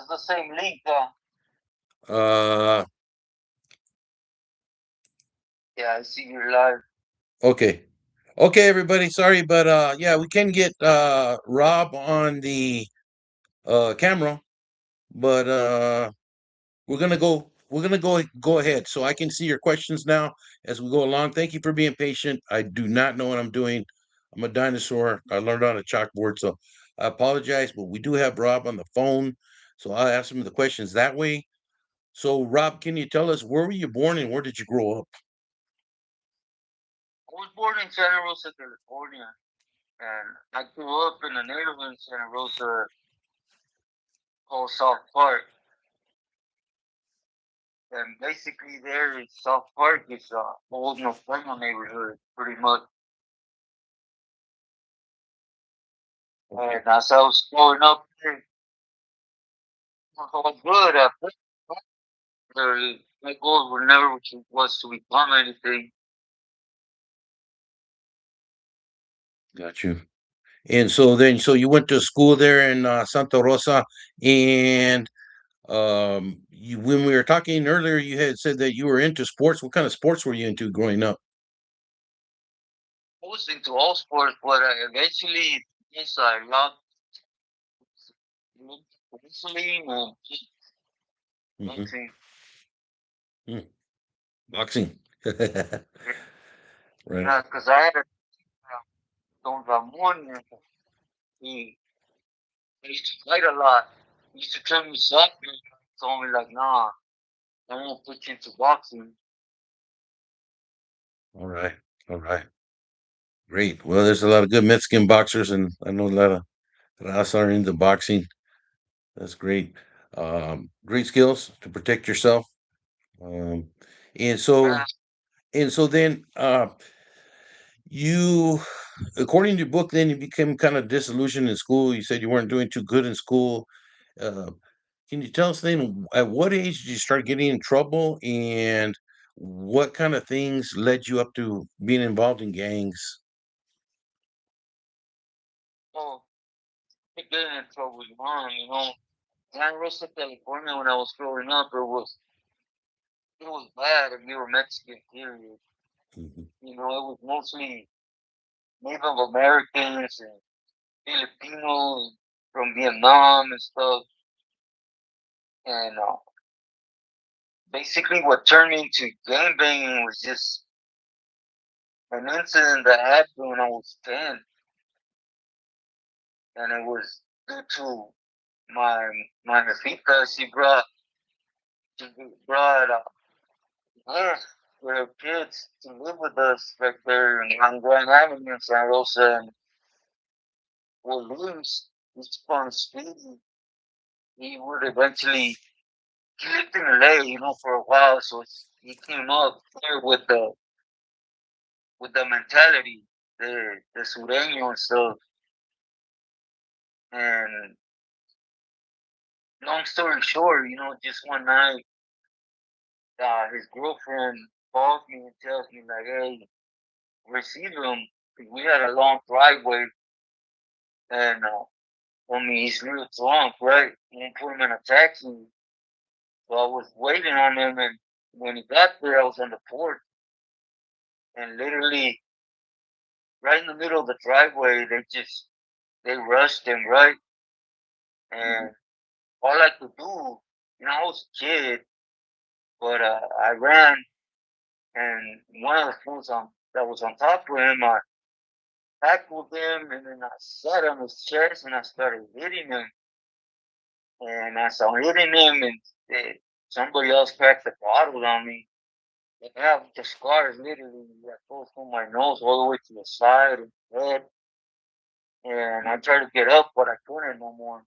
the same link. Uh, Yeah, I see you're live. okay. Okay, everybody. Sorry, but yeah, we can get Rob on the camera, but we're gonna go ahead. So I can see your questions now as we go along. Thank you for being patient. I do not know what I'm doing. I'm a dinosaur. I learned on a chalkboard, so I apologize, but we do have Rob on the phone, so I'll ask him the questions that way. So, Rob, can you tell us where were you born and where did you grow up? I was born in Santa Rosa, California, and I grew up in a neighborhood in Santa Rosa called South Park. And basically, there is South Park is a old Northern neighborhood, pretty much. And as I was growing up there, I was good. My goal were never was to become anything. Got you. And so then, so you went to school there in Santa Rosa, and you when we were talking earlier, you had said that you were into sports. What kind of sports were you into growing up? I was into all sports, but eventually, yes, I loved wrestling and Hmm. boxing. Boxing. Right Yeah, on. because I had a Don Ramon, and he used to fight a lot. He used to tell me soccer. He told me, like, nah, I won't put you into boxing. All right. All right. Great. Well, there's a lot of good Mexican boxers, and I know a lot of us are into boxing. That's great. Great skills to protect yourself. Um, and so Yeah. and so then you, according to your book, then you became kind of disillusioned in school. You said you weren't doing too good in school. Uh, can you tell us then at what age did you start getting in trouble, and what kind of things led you up to being involved in gangs? So, I get in trouble with mom, San Rosa, California, when I was growing up, it was bad if you were Mexican, period. Mhm. It was mostly Native Americans and Filipinos from Vietnam and stuff. And basically, what turned me into gang banging was just an incident that happened when I was 10. And it was due to my my jefita. She brought her with her kids to live with us back there on Grand Avenue in San Rosa. And well, Luis on speed. He would eventually he lived in LA, for a while. So he came up there with the mentality, the sureño and stuff. And long story short, just one night, his girlfriend calls me and tells me like, "Hey, receive him." 'Cause we had a long driveway, and told me he's real drunk, right? And put him in a taxi. So I was waiting on him, and when he got there, I was on the porch, and literally right in the middle of the driveway, they rushed him, right? And all I could do, I was a kid, but I ran, and one of the fools that was on top of him, I tackled him, and then I sat on his chest, and I started hitting him. And as I'm hitting him, and somebody else cracked the bottle on me, I have the scars literally that go from my nose all the way to the side and head. And I tried to get up, but I couldn't no more.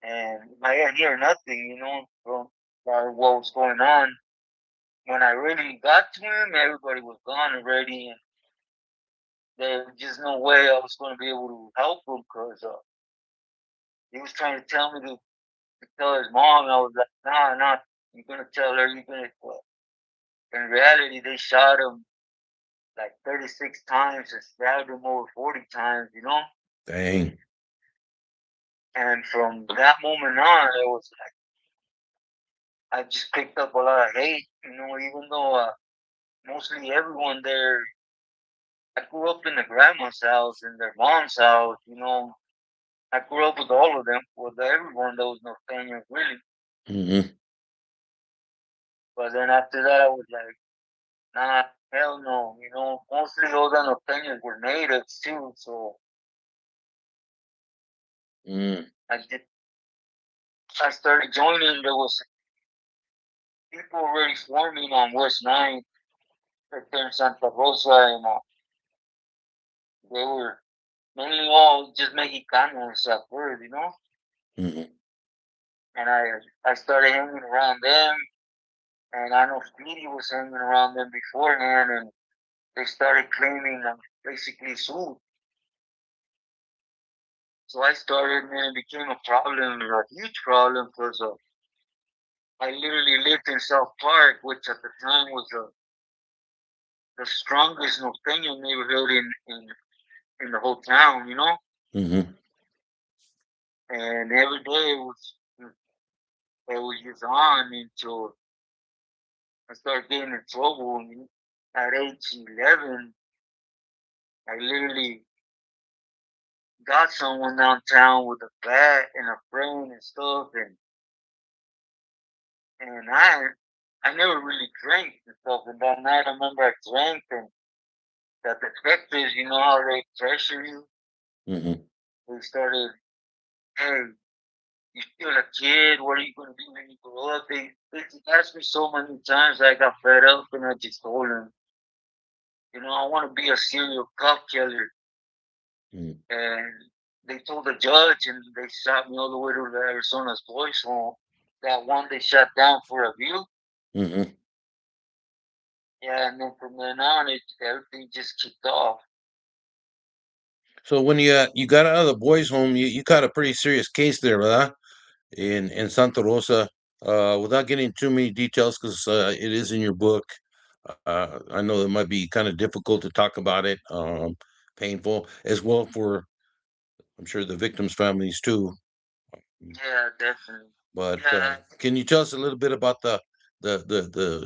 And I didn't hear nothing, from what was going on. When I really got to him, everybody was gone already, and there was just no way I was going to be able to help him because he was trying to tell me to tell his mom. I was like, nah, nah, you're going to tell her, you're going to. Well, in reality, they shot him like 36 times and stabbed him over 40 times. Dang. And from that moment on, it was like I just picked up a lot of hate. Even though mostly everyone there, I grew up in the grandma's house and their mom's house. I grew up with all of them, with everyone that was Norteño, really. Mm-hmm. But then after that, I was like, nah, hell no. Mostly all the Norteños were natives too. So Mm. I did. I started joining. There was people already swarming on West 9th, right there in Santa Rosa, and they were mainly all just Mexicanos at first. Mm-hmm. And I started hanging around them, and I know Speedy was hanging around them beforehand, and they started claiming basically sued. So I started, man, it became a problem, a huge problem, because I literally lived in South Park, which at the time was the strongest Norteño neighborhood in the whole town. Mm-hmm. And every day it was just on until I started getting in trouble. And at age 11, I literally got someone downtown with a bat and a friend and stuff, and I never really drank and stuff. And that night, I remember I drank, and the detectives, how they pressure you. Mm-hmm. They started, hey, you still a kid. What are you going to do when you grow up? They asked me so many times. I got fed up, and I just told them, I want to be a serial cop killer. Mm-hmm. And they told the judge, and they shot me all the way to the Arizona's boys' home. That one they shut down for abuse. Mm-hmm. Yeah, and then from then on, everything just kicked off. So when you got out of the boys' home, you got a pretty serious case there, huh? In Santa Rosa. Without getting too many details, because it is in your book. I know it might be kind of difficult to talk about it, painful as well for, I'm sure, the victims' families too. Yeah, definitely. But Yeah, can you tell us a little bit about the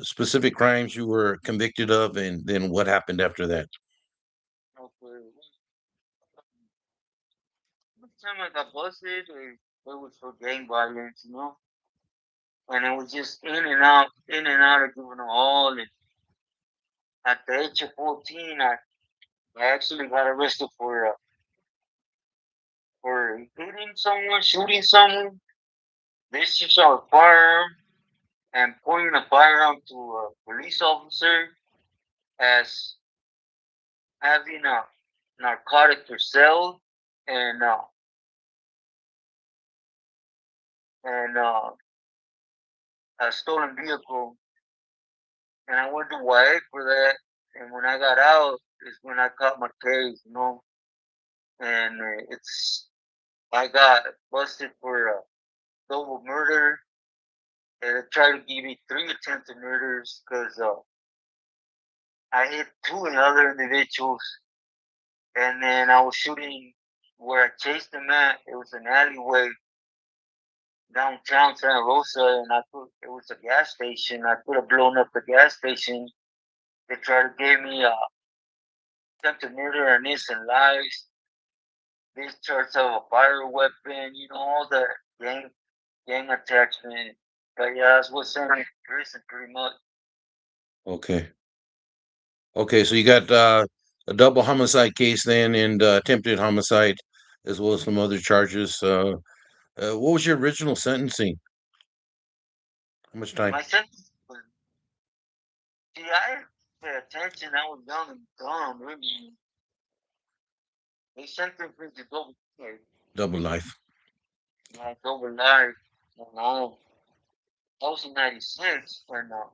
specific crimes you were convicted of, and then what happened after that? okay. One time I got busted, it was for gang violence. And it was just in and out of juvenile hall. And at the age of 14, I actually got arrested for hitting someone, shooting someone, discharge of a firearm, and pointing a firearm to a police officer as having a narcotic for sale and a stolen vehicle. And I went to YA for that. And when I got out, is when I caught my case. And I got busted for double murder. And they tried to give me 3 attempted murders because I hit two other individuals. And then I was shooting where I chased them at. It was an alleyway downtown Santa Rosa, and it was a gas station. I could have blown up the gas station. They tried to give me attempted murder and innocent lives, discharge of a fire weapon, all the gang attachment. But yeah, that's what's sent me to prison pretty much. Okay. Okay, so you got a double homicide case then, and attempted homicide, as well as some other charges. What was your original sentencing? How much time? My sentence was, see, I didn't pay attention. I was young and dumb, really. They sentenced me to Double life. double life. And I was in 96 when I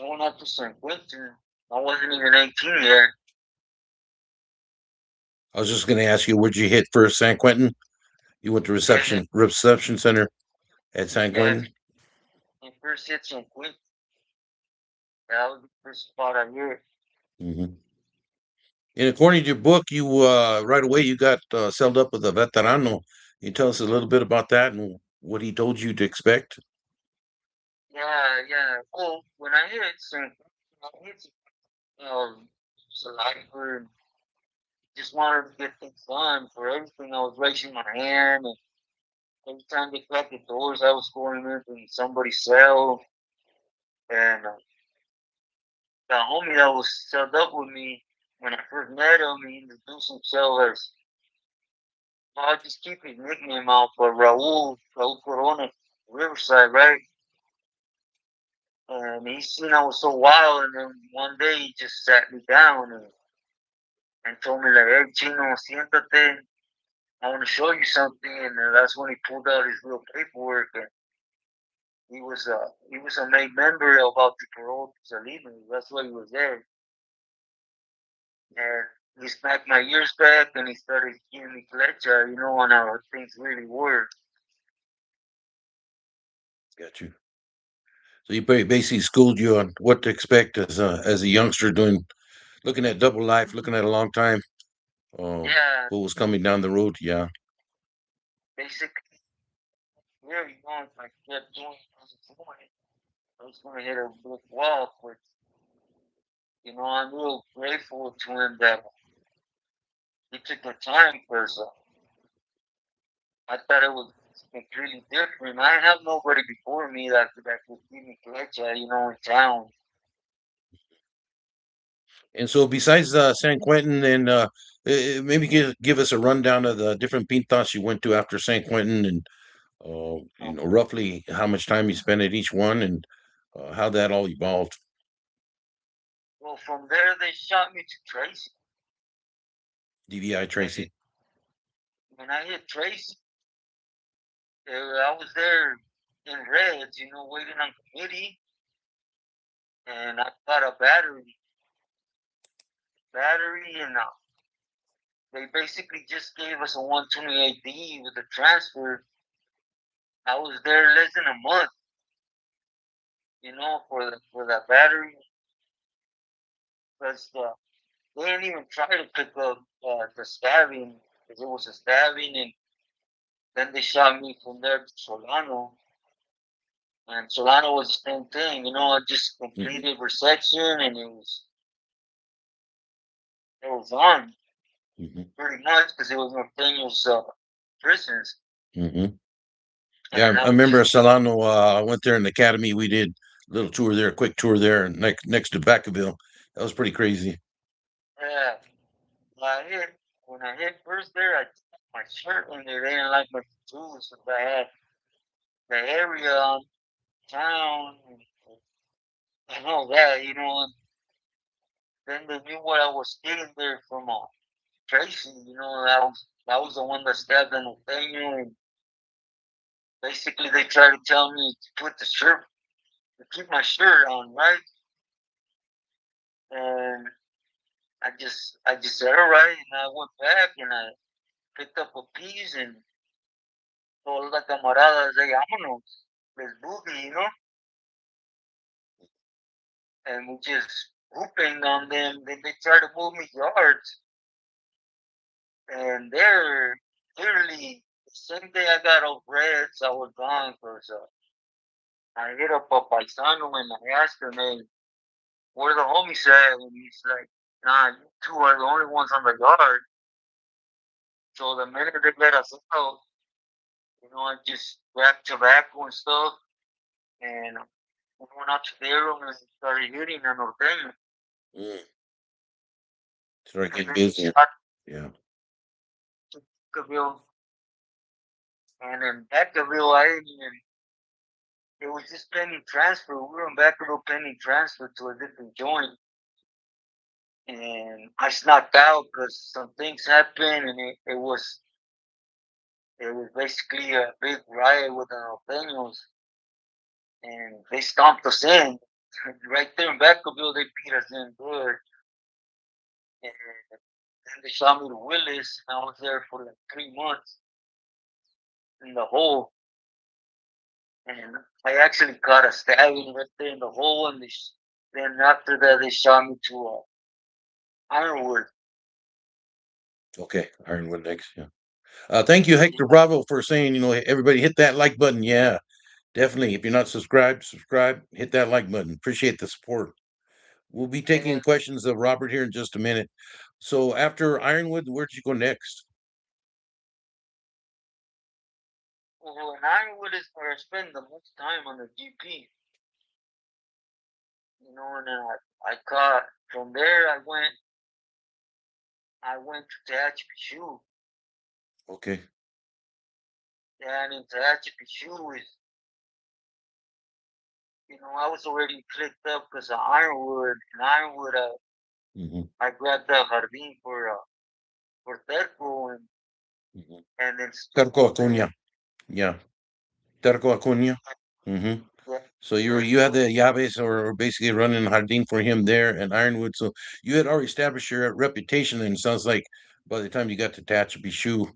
went out to St. Quentin. I wasn't even 18 yet. I was just going to ask you, where'd you hit first, San Quentin? You went to Yeah, reception center at San yeah. Quentin. My first hit St. Quentin. That was the first spot I hit. Hmm. And according to your book, you right away you got celled up with a veterano. you tell us a little bit about that and what he told you to expect? Yeah, yeah. Well, when I hit Saliva, just wanted to get things done for everything. I was raising my hand, and every time they cracked the doors, I was going into somebody's cell. And the homie that was celled up with me, when I first met him, he introduced himself as, I'll just keep his nickname out for Raul Corona, Riverside, right? And he seen I was so wild, and then one day he just sat me down and told me like, "Hey, Chino, siéntate. I want to show you something." And that's when he pulled out his little paperwork, and he was a made member of the parole Salinas. That's why he was there. And he smacked my ears back, and he started giving me flecha, on how things really were. Got you. So he basically schooled you on what to expect as a youngster doing, looking at double life, looking at a long time. Yeah, What was coming down the road? Yeah, basically, yeah, if I kept doing what I was doing, I was going to hit a brick wall. But I'm real grateful to him that he took the time because I thought it was completely different. I have nobody before me that could give me flecha, in town. and so besides San Quentin, and maybe give us a rundown of the different pintas you went to after San Quentin, and roughly how much time you spent at each one, and how that all evolved. Well, from there they shot me to Tracy. DVI And Tracy. when I hit Tracy, I was there in Reds, waiting on committee, and I got a battery, and they basically just gave us a 128D with a transfer. I was there less than a month, for that battery, because they didn't even try to pick up the stabbing, because it was a stabbing, and then they shot me from there to Solano. And Solano was the same thing, I just Hmm. completed resection, and it was on Hmm. pretty much because it was Norteño's prisons, Yeah, and I I was remember just Solano. I went there in the academy. We did a little tour there, a quick tour there, next to Vacaville. That was pretty crazy. yeah. When I hit first there, I took my shirt and they didn't like my tattoos, so I had the area on town and all that, and then they knew what I was getting there from Tracy, that was the one that stabbed the Norteño, and basically they tried to tell me to put the shirt, to keep my shirt on, right? And I just said all right, and I went back and I picked up a piece and told the camaradas, hey, vámonos, let's boogie, and we just whooping on them. Then they tried to move me yards, and they're literally the same day I got off Reds, I was gone because I hit up a paisano and I asked him, hey, where the homies at? And he's like, nah, you two are the only ones on the yard. So the minute they let us out, I just grabbed tobacco and stuff, and we went out to their room and started hitting the norteño. Mm. Started And getting then they busier. shot Yeah. Vacaville, and in Vacaville, I didn't even, it was just pending transfer. We were in Vacaville pending transfer to a different joint. And I snuck out because some things happened, and it was basically a big riot with the Norteños, and they stomped us in. Right there in Vacaville, they beat us in good. And then they shot me to Willis, and I was there for like 3 months in the hole. And I actually caught a stabbing right there in the hole, and then after that, they shot me to Ironwood. Okay. Ironwood next. Yeah. Thank you, Hector Bravo, for saying, everybody hit that like button. Yeah, definitely. If you're not subscribed, subscribe, hit that like button. Appreciate the support. We'll be taking And questions of Robert here in just a minute. So after Ironwood, where'd you go next? well, in Ironwood is where I spend the most time on the GP. And then I caught from there. I went to Tehachapi. Okay. And in Tehachapi is, I was already clicked up because of Ironwood. And Ironwood, Mm-hmm. I grabbed the Jardín for Terco Mm-hmm. and then Terco Stuco there. Acuña. Yeah. Terco Acuña. Mm-hmm. Yeah, So you had the llaves or basically running Jardín for him there and Ironwood. So you had already established your reputation, and it sounds like by the time you got to Tehachapi Shoe.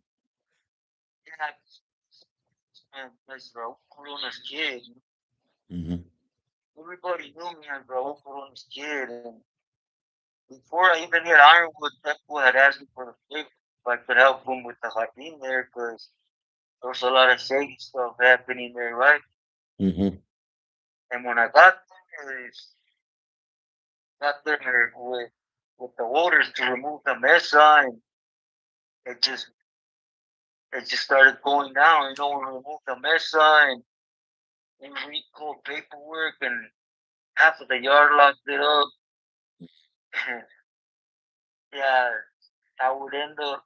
yeah, and as Raúl Corona's kid. Mm-hmm. Everybody knew me as Raúl Corona's kid. And before I even hit Ironwood, Teco had asked me for a favor if I could help him with the Jardín there because there was a lot of shady stuff happening there, right? Mm-hmm. And when I got there with the orders to remove the mesa, and it just it just started going down. We removed the mesa and we recalled paperwork, and half of the yard locked it up. Yeah, I would end up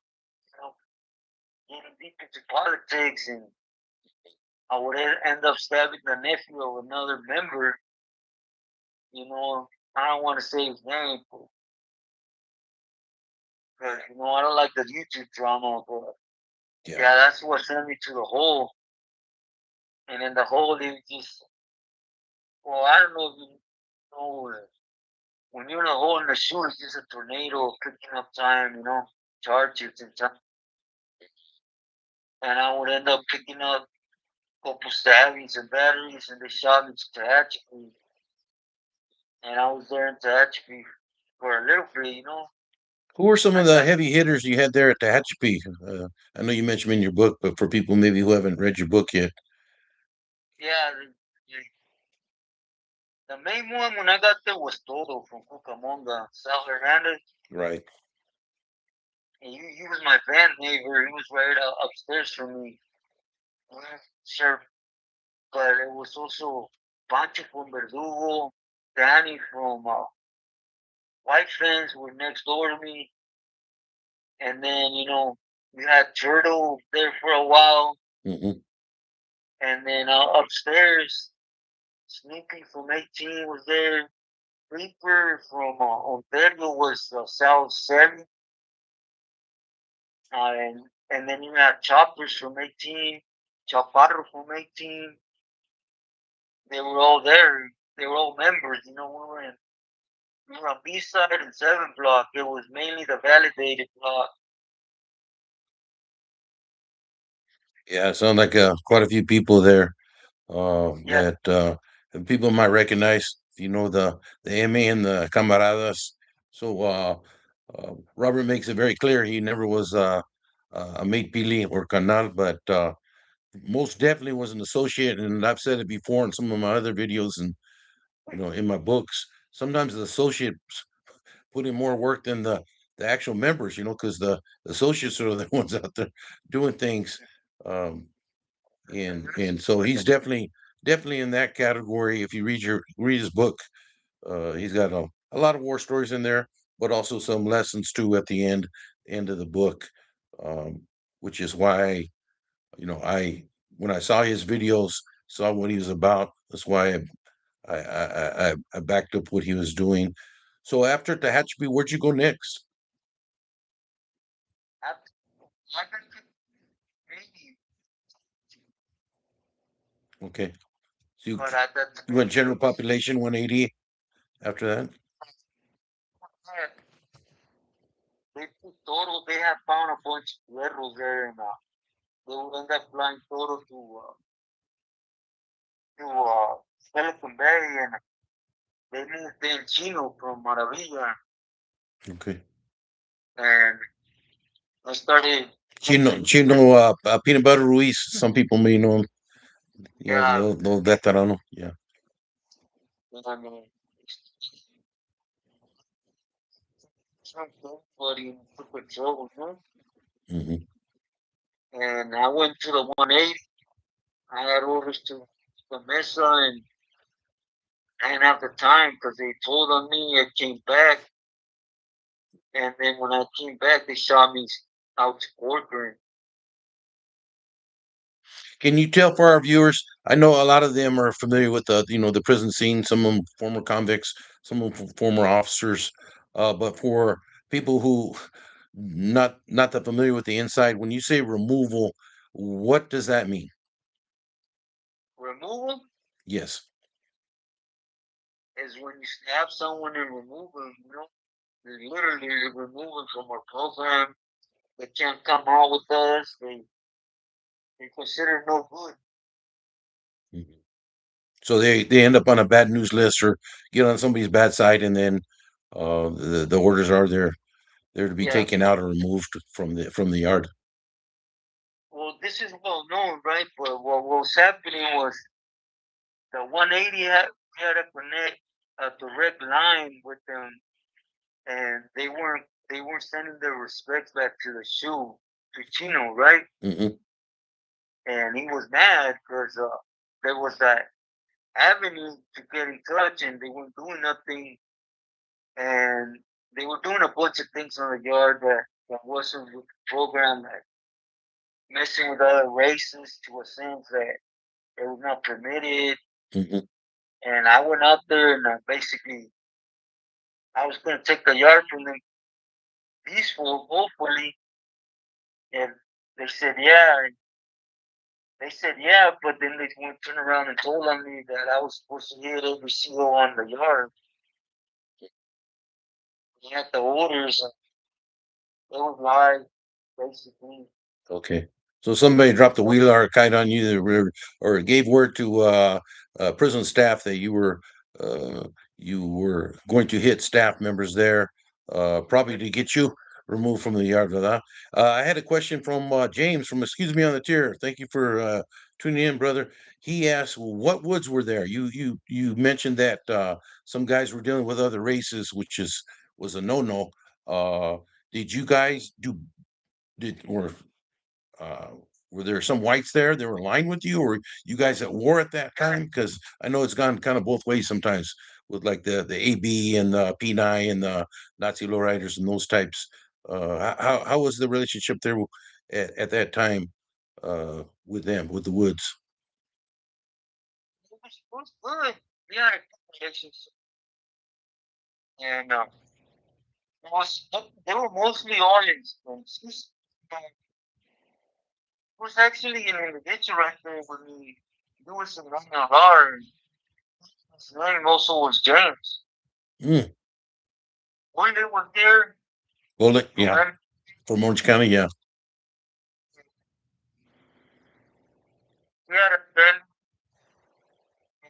getting deep into politics, and I would end up stabbing the nephew of another member. I don't want to say his name because I don't like the YouTube drama, but Yeah. yeah, that's what sent me to the hole. And in the hole, it just, well, I don't know if you know, when you're in a hole in the shoe, it's just a tornado picking up time, charges and time. And I would end up picking up a couple stabbings and batteries, and they shot me to Tehachapi. And I was there in Tehachapi for a little bit. Who were some I of the got, heavy hitters you had there at the Tehachapi? I know you mentioned them in your book, but for people maybe who haven't read your book yet. yeah, the main one when I got there was Todo from Cucamonga, Sal Hernandez. Right. And he was my band neighbor. He was right upstairs from me. Sure, but it was also Pancho from Verdugo, Danny from White Fence were next door to me. And then, we had Turtle there for a while. Mm-hmm. And then upstairs, Snoopy from 18 was there. Reaper from Ontario was Sal Seven. And then you had Choppers from 18, Chaparro from 18. They were all there. They were all members. We were on B side and 7 block. It was mainly the validated block. Yeah, it sounds like quite a few people there Yeah, that people might recognize. The MA and the camaradas. So Robert makes it very clear he never was a mate pili or canal, but most definitely was an associate. And I've said it before in some of my other videos and in my books. Sometimes the associates put in more work than the actual members. Because the associates are the ones out there doing things. Um, and so he's definitely in that category. If you read his book, he's got a lot of war stories in there, but also some lessons too at the end of the book, um, which is why I when I saw his videos, saw what he was about. That's why I backed up what he was doing. So after Tehachapi, where'd you go next? after, like I could maybe, Okay, so but at that you time went it general was, population 180 after that. they put total. They had found a bunch of perros there, and they would end up flying total to Silicon Bay, and they moved in Chino from Maravilla, Okay. and I started. Chino, Peanut Butter Ruiz. Some people may know him. Yeah, Yeah, the veterano. Yeah. I mean, somebody took control, you know? Hmm. And I went to the 180. I had orders to the Mesa, and I didn't have the time because they told on me. I came back, and then when I came back, they shot me out to Corcoran. Can you tell for our viewers? I know a lot of them are familiar with the prison scene. Some of them former convicts, some of them former officers. But for people who not that familiar with the inside, when you say removal, what does that mean? Removal Yes. is when you stab someone and remove them, you know? They literally remove them from our program. They can't come out with us. They consider no good. Mhm. So they end up on a bad news list or get on somebody's bad side, and then the orders are they're to be Yeah. taken out or removed from the yard. Well, this is well known, right? But what was happening was the 180 had a connect a direct line with them, and they weren't sending their respects back to the shoe to Chino, right? Hmm. And he was mad because there was that avenue to get in touch, and they weren't doing nothing, and they were doing a bunch of things on the yard that wasn't with the program, like messing with other races to a sense that it was not permitted. Hmm. And I went out there and basically I was going to take the yard from them peaceful, hopefully. And they said, yeah. And they said, yeah, but then they went turn around and told on me that I was supposed to hit every single on the yard. They had the orders, and it was live, basically. Okay. So somebody dropped a wheel or a kite on you, or gave word to prison staff that uh, you were going to hit staff members there, probably to get you removed from the yard. I had a question from James from Excuse Me on the Tier. Thank you for tuning in, brother. He asked, "What woods were there?" You mentioned that some guys were dealing with other races, which was a no-no. Did you guys do did or uh, were there some whites there that were aligned with you, or you guys at war at that time? Because I know it's gone kind of both ways sometimes with like the AB and the P9 and the Nazi lowriders and those types. How was the relationship there at that time with them, with the Woods? It was good. We had a good relationship. And they were mostly orange. And was actually an individual right there with me. He was in R. His name also was James. Mm. When they were there, Well, from yeah, them, from Orange County, yeah. we had a friend.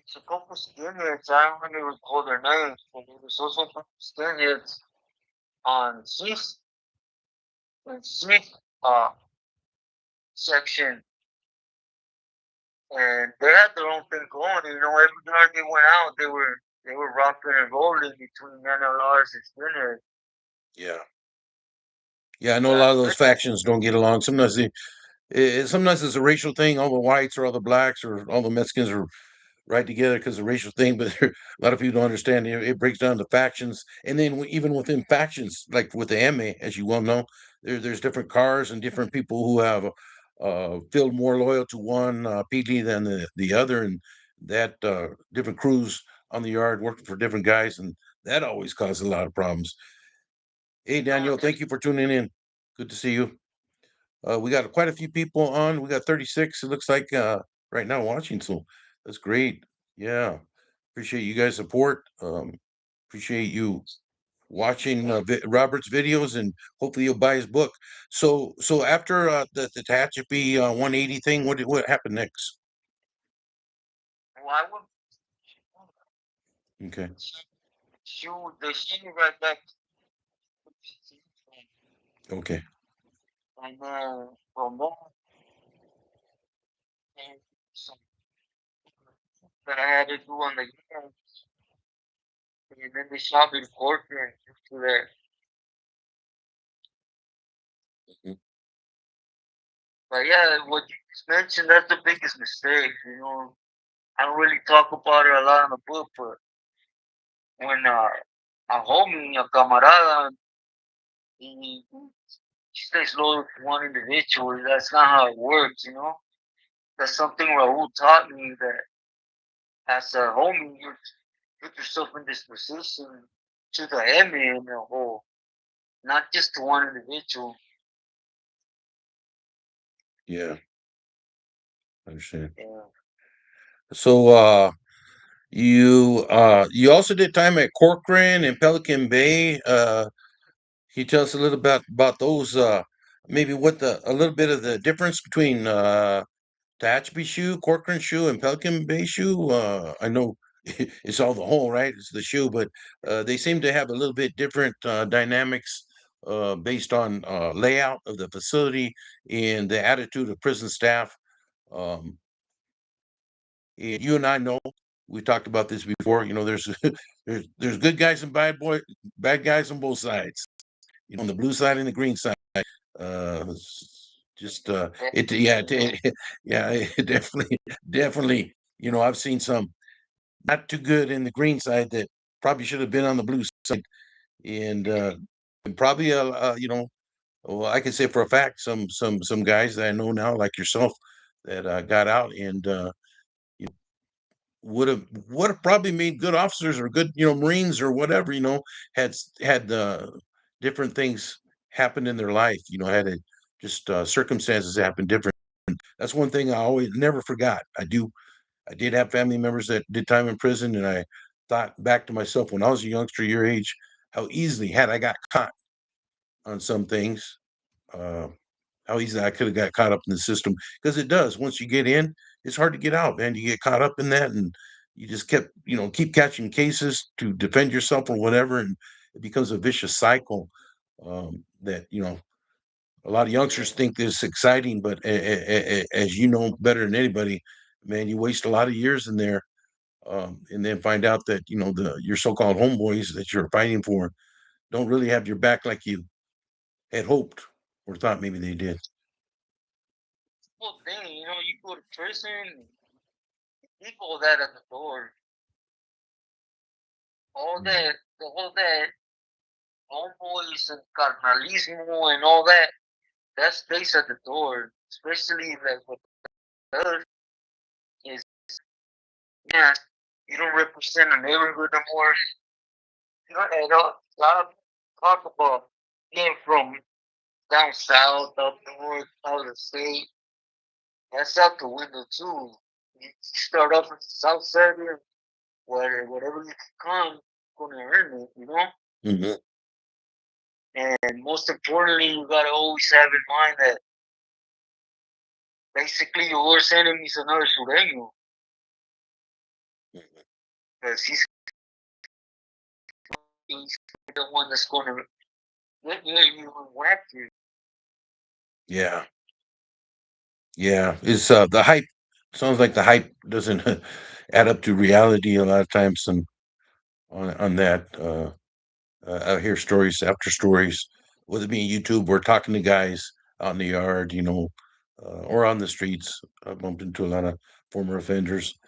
It's a couple skinheads. I don't really recall their names, but there was also a couple skinheads on Smith uh, section, and they had their own thing going. You know, every time they went out, they were rocking and rolling between NLRs and skinheads. Yeah. Yeah, I know a Yeah, lot of those factions don't get along. Sometimes it's a racial thing. All the whites or all the blacks or all the Mexicans are right together because of the racial thing, but a lot of people don't understand it breaks down to factions, and then even within factions, like with the MA, as you well know, there's different cars and different people who have feel more loyal to one PD than the other, and that different crews on the yard working for different guys, and that always causes a lot of problems. Hey, Daniel, thank you for tuning in. Good to see you. We got quite a few people on. We got 36, it looks like, right now watching. So that's great. Yeah. Appreciate you guys' support. Appreciate you watching Robert's videos, and hopefully you'll buy his book. So after the Tehachapi 180 thing, what happened next? well, I would Okay. shoot. They sent me right back. To the city. Okay. And then from there, came some that I had to do on the unit, and then they shot me to court and to there. Mhm. But yeah, what you just mentioned, that's the biggest mistake. I don't really talk about it a lot in the book, but when a homie, a camarada, he stays loyal to one individual, that's not how it works. That's something Raul taught me that as a homie, you put yourself in this position to the enemy in the whole, not just to one individual. Yeah, I understand. Yeah. So, you also did time at Corcoran and Pelican Bay. Can you tell us a little bit about those? Maybe what the a little bit of the difference between Tehachapi shoe, Corcoran shoe, and Pelican Bay shoe. I know it's all the whole, right? It's the shoe, but they seem to have a little bit different dynamics based on layout of the facility and the attitude of prison staff. Um, and you and I know we talked about this before. There's there's good guys and bad guys on both sides. On the blue side and the green side. Just it yeah yeah it definitely. I've seen some not too good in the green side that probably should have been on the blue side, and probably well, I can say for a fact some guys that I know now like yourself that got out and would have probably made good officers or good Marines or whatever had different things happen in their life, had it just circumstances happen different. That's one thing I always never forgot. I did have family members that did time in prison, and I thought back to myself when I was a youngster your age, how easily had I got caught on some things, uh, how easily I could have got caught up in the system, because it does. Once you get in, it's hard to get out, man. You get caught up in that, and you just keep catching cases to defend yourself or whatever, and it becomes a vicious cycle. That a lot of youngsters Yeah. think this exciting, but as you know better than anybody, man, you waste a lot of years in there, and then find out that your so-called homeboys that you're fighting for don't really have your back like you had hoped or thought maybe they did. Whole thing, you go to prison, people that at the door, all Mhm. that, the whole that homeboys and carnalismo and all that stays at the door. Especially like what does is, yeah, you don't represent a neighborhood no more. A lot of people talk about being from down south, up north, out of the state. That's out the window too. You start off in the south side here, whatever you can come, gonna earn it. Mhm. And most importantly, you gotta always have in mind that basically your worst enemy is another Sureño, because he's the one that's gonna get you and whack you. Yeah. Yeah. It's the hype sounds like the hype doesn't add up to reality a lot of times on that. I hear stories after stories, whether it be on YouTube or talking to guys out in the yard, or on the streets. I bumped into a lot of former offenders,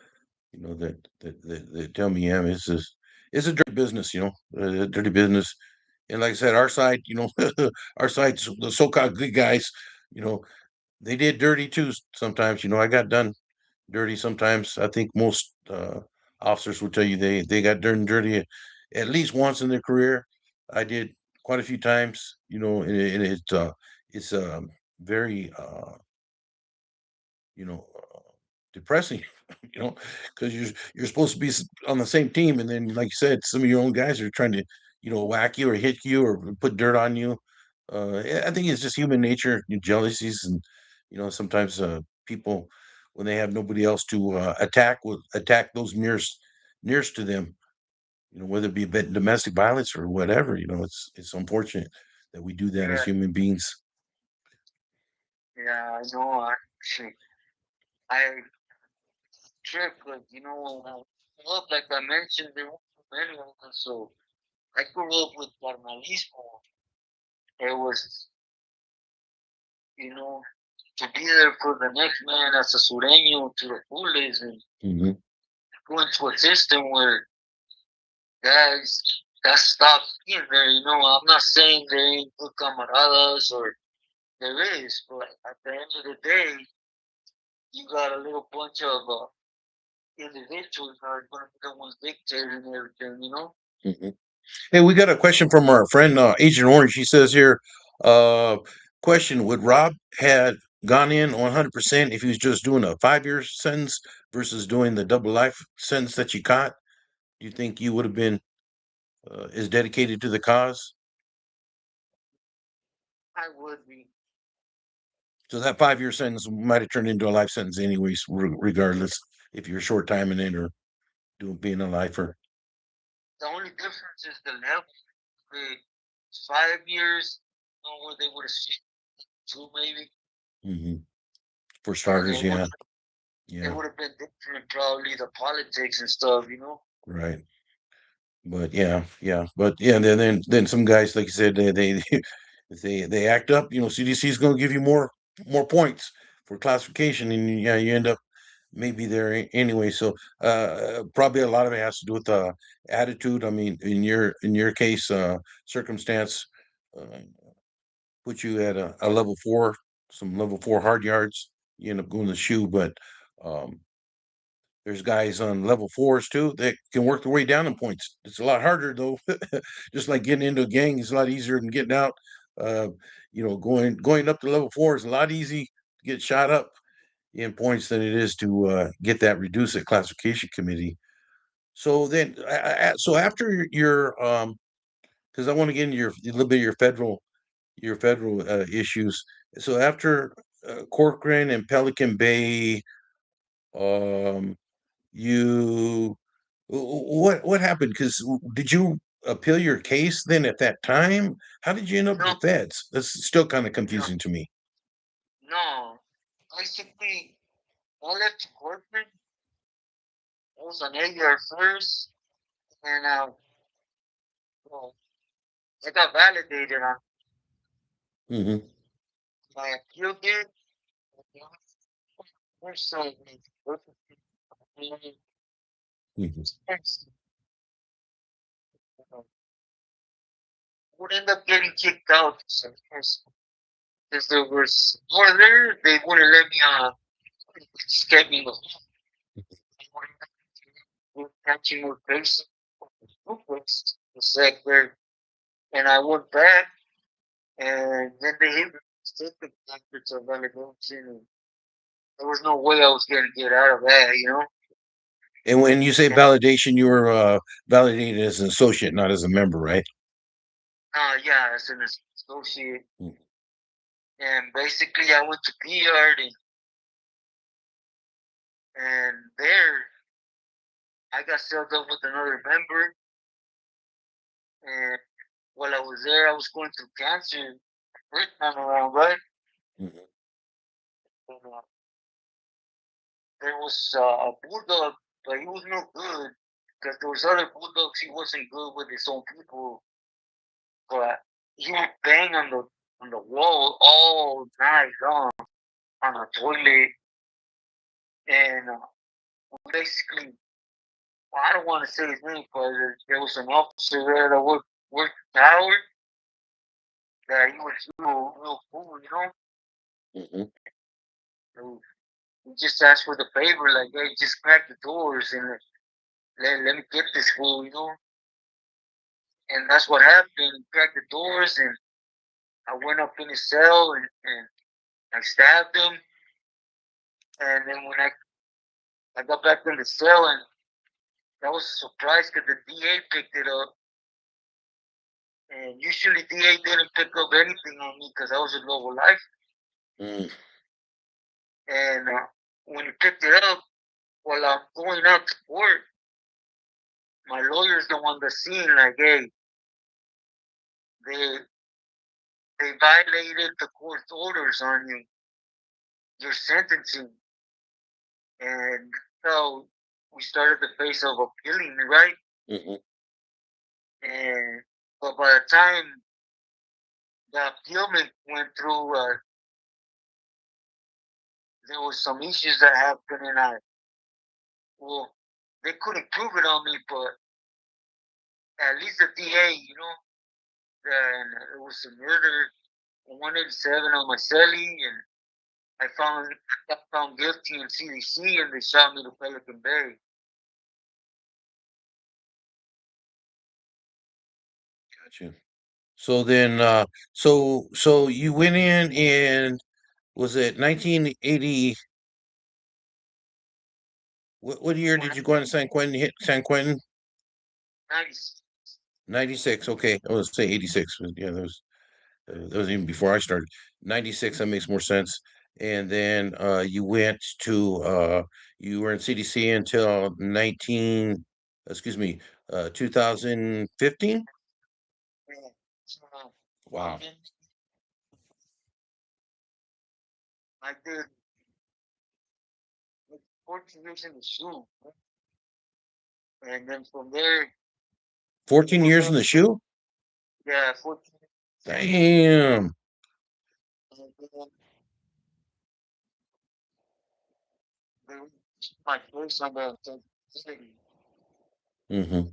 that tell me, yeah, it's a dirty business, a dirty business. And like I said, our side, our side's the so-called good guys, you know, they did dirty too sometimes. I got done dirty sometimes. I think most officers will tell you they got done dirty at least once in their career. I did quite a few times, and it's very depressing, because you're supposed to be on the same team, and then like you said, some of your own guys are trying to whack you or hit you or put dirt on you. I think it's just human nature, jealousies, and sometimes people when they have nobody else to attack will attack those nearest to them. Whether it be domestic violence or whatever. It's unfortunate that we do that as Yeah, human beings. Yeah, I know. I tripped, but like I mentioned, there were many of them. So I grew up with carnalismo. It was, you know, to be there for the next man as a sureño to the fullest and Hmm. go into a system where guys that stops being there. I'm not saying there ain't good camaradas or there is, but at the end of the day, you got a little bunch of individuals that are going to be the ones dictating everything. Hmm. Hey, we got a question from our friend Agent Orange. He says here, uh, question: would Rob had gone in 100% if he was just doing a 5 year sentence versus doing the double life sentence that you caught? Do you think you would have been as dedicated to the cause? I would be. So that 5 year sentence might have turned into a life sentence anyways, regardless if you're short time in it or doing being a lifer. The only difference is the level. The 5 years, where they would have seen two maybe, Hmm. For and starters, yeah, it yeah, would have been different, probably the politics and stuff. right. But yeah, but yeah, then some guys, like you said, they they act up. CDC is going to give you more points for classification, and yeah, you end up maybe there anyway. So probably a lot of it has to do with attitude. I mean, in your case, circumstance uh, put you at a level four, some level four hard yards. You end up going to the shoe, but um, there's guys on level fours too that can work their way down in points. It's a lot harder though. Just like getting into a gang is a lot easier than getting out. Uh, going up to level four is a lot easy to get shot up in points than it is to get that reduced at classification committee. So then, so after your because I want to get into a little bit of your federal issues. So after Corcoran and Pelican Bay, um, you what happened? Because did you appeal your case then at that time? How did you end up with No, the feds? That's still kind of no, confusing to me. no. Basically, I left corporate. I was an AR first, and well, I got validated on Hmm. my appeal date. First, Hmm. would end up getting kicked out because there was more there. They wouldn't let me just kept me in the home. They were catching more cases, the sector, and I went back, and then they hit me with the of validation, and there was no way I was going to get out of that. And when you say And validation, you were validated as an associate, not as a member, right? yeah, as an associate, Mm. and basically I went to PR, and there I got set up with another member, and while I was there, I was going through cancer first time around, right? Mhm. And, there was a bulldog, but he was no good because there was other bulldogs. He wasn't good with his own people, but he would bang on the wall all night long on the toilet, and basically, I don't want to say his name, but there was an officer there that worked the tower that he was real cool. Mhm. So he just asked for the favor, like, hey, just crack the doors and let me get this fool. And that's what happened. Cracked the doors, and I went up in his cell, and I stabbed him. And then when I got back in the cell, and I was surprised because the DA picked it up. And usually DA didn't pick up anything on me because I was a local life. Mm. And when he picked it up, while I'm going out to court, my lawyer's the one that's seeing, like, hey, they they violated the court's orders on you. your sentencing, and so we started the phase of appealing, right? Mm-hmm. And but by the time the appealment went through, there was some issues that happened, and well, they couldn't prove it on me, but at least the DA, and it was a murder, 187 on my celly, and I got found guilty in CDC, and they shot me to Pelican Bay. Gotcha. So then, so you went in was it 1980? What year did you go into San Quentin? Hit San Quentin? Nice. 96. Okay, I was say 86. Yeah, that was even before I started. 96. That makes more sense. And then you went to you were in CDC until 19. Excuse me, 2015. Yeah. So, Wow. I did like 14 years in the shoe, and then from there, 14 years in the shoe. yeah, 14 Damn. and then they my place on the city. Mm-hmm.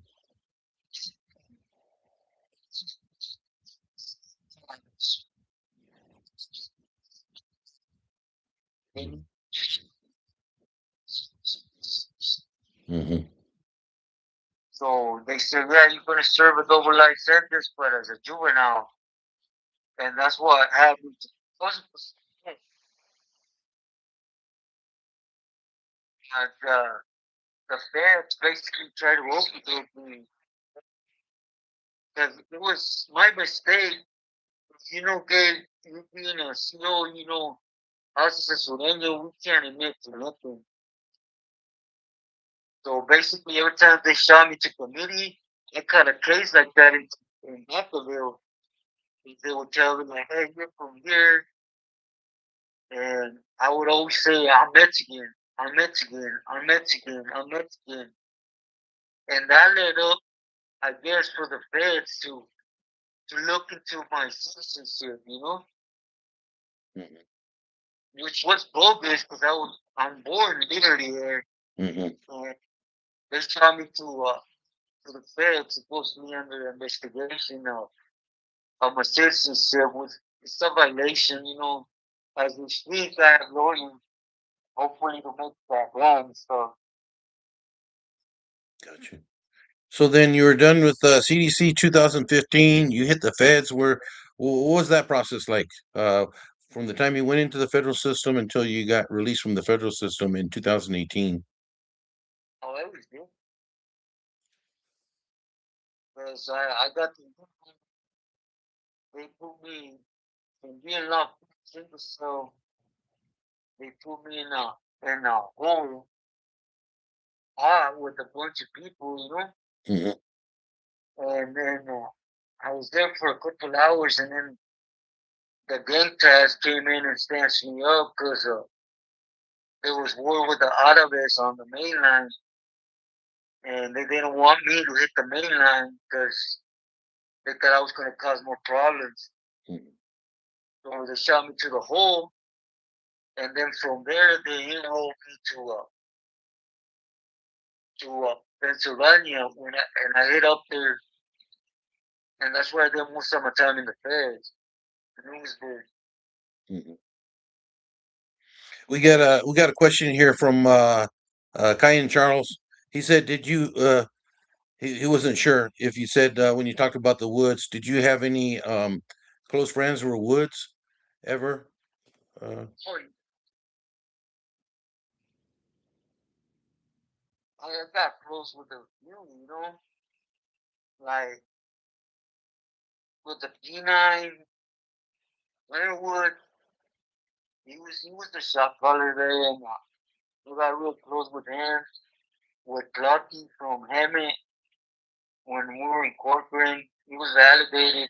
Mm-hmm. So they said, yeah, you're gonna serve a double life sentence, but as a juvenile, and that's what happened. The feds basically tried to overdose me because it was my mistake. Gabe, you being a CEO, us as a Sureño, we can't admit to nothing. So basically, every time they shot me to committee, I cut a case like that in Vacaville. They would tell me like, "Hey, you're from here," and I would always say, "I'm Mexican, I'm Mexican, I'm Mexican, I'm Mexican," and that led up, I guess, for the feds to look into my citizenship, Mm-hmm. which was bogus because I'm born literally there. Mm-hmm. And they shot me to the feds, supposedly under investigation of my citizenship with it's a violation, As we speak, I have lawyers hopefully to make that land. So Gotcha. So then you were done with CDC 2015. You hit the feds. What was that process like? From the time you went into the federal system until you got released from the federal system in 2018. oh, everything because I got they put me in being locked single, so they put me in a hole with a bunch of people, Mm-hmm. and then I was there for a couple hours, and then the gang task came in and snatched me up because there was war with the Alvarez on the main line, and they didn't want me to hit the main line because they thought I was going to cause more problems. Mm-hmm. So they shot me to the hole, and then from there they enrolled me to Pennsylvania and I hit up there, and that's where I did most of my time in the feds. And it was good. Mm-hmm. We got a question here from Kyan Charles. He said, "Did you?" He wasn't sure if you said when you talked about the woods. Did you have any close friends who were woods ever? Uh, Oh, I got close with the few, like with the P9, Leonard. He was the shot caller there, and we got real close with him. With Lucky from Hammett when we were in Corcoran, he was validated,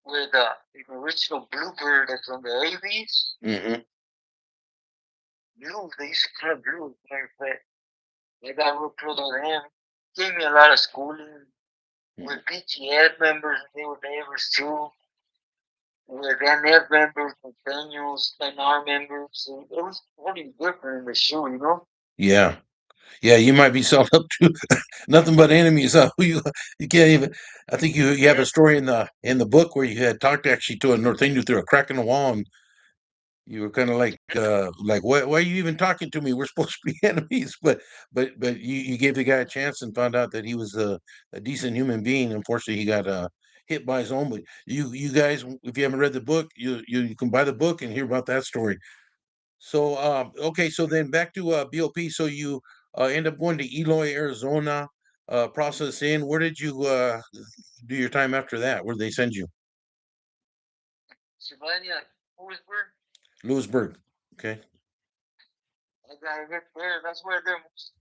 with an original Bluebird that's from the 80s. Mm-hmm. Blue, they used to club Blue. Matter of fact, I got real close with him. Gave me a lot of schooling with BTF members. They were neighbors too. With NF members, Nathaniels, NR members. So it was totally different in the show, you know? Yeah. Yeah, you might be selling up to nothing but enemies. You can't even. I think you have Yeah, a story in the book where you had talked actually to a Northenu through a crack in the wall, and you were kind of like why are you even talking to me? We're supposed to be enemies, but you gave the guy a chance and found out that he was a decent human being. Unfortunately, he got hit by his own. But you guys, if you haven't read the book, you can buy the book and hear about that story. So, okay, so then back to BOP. So you end up going to Eloy, Arizona, process in. Where did you do your time after that? Where did they send you? Sylvania, Lewisburg. Lewisburg. Okay. I got hit there. That's where they're most.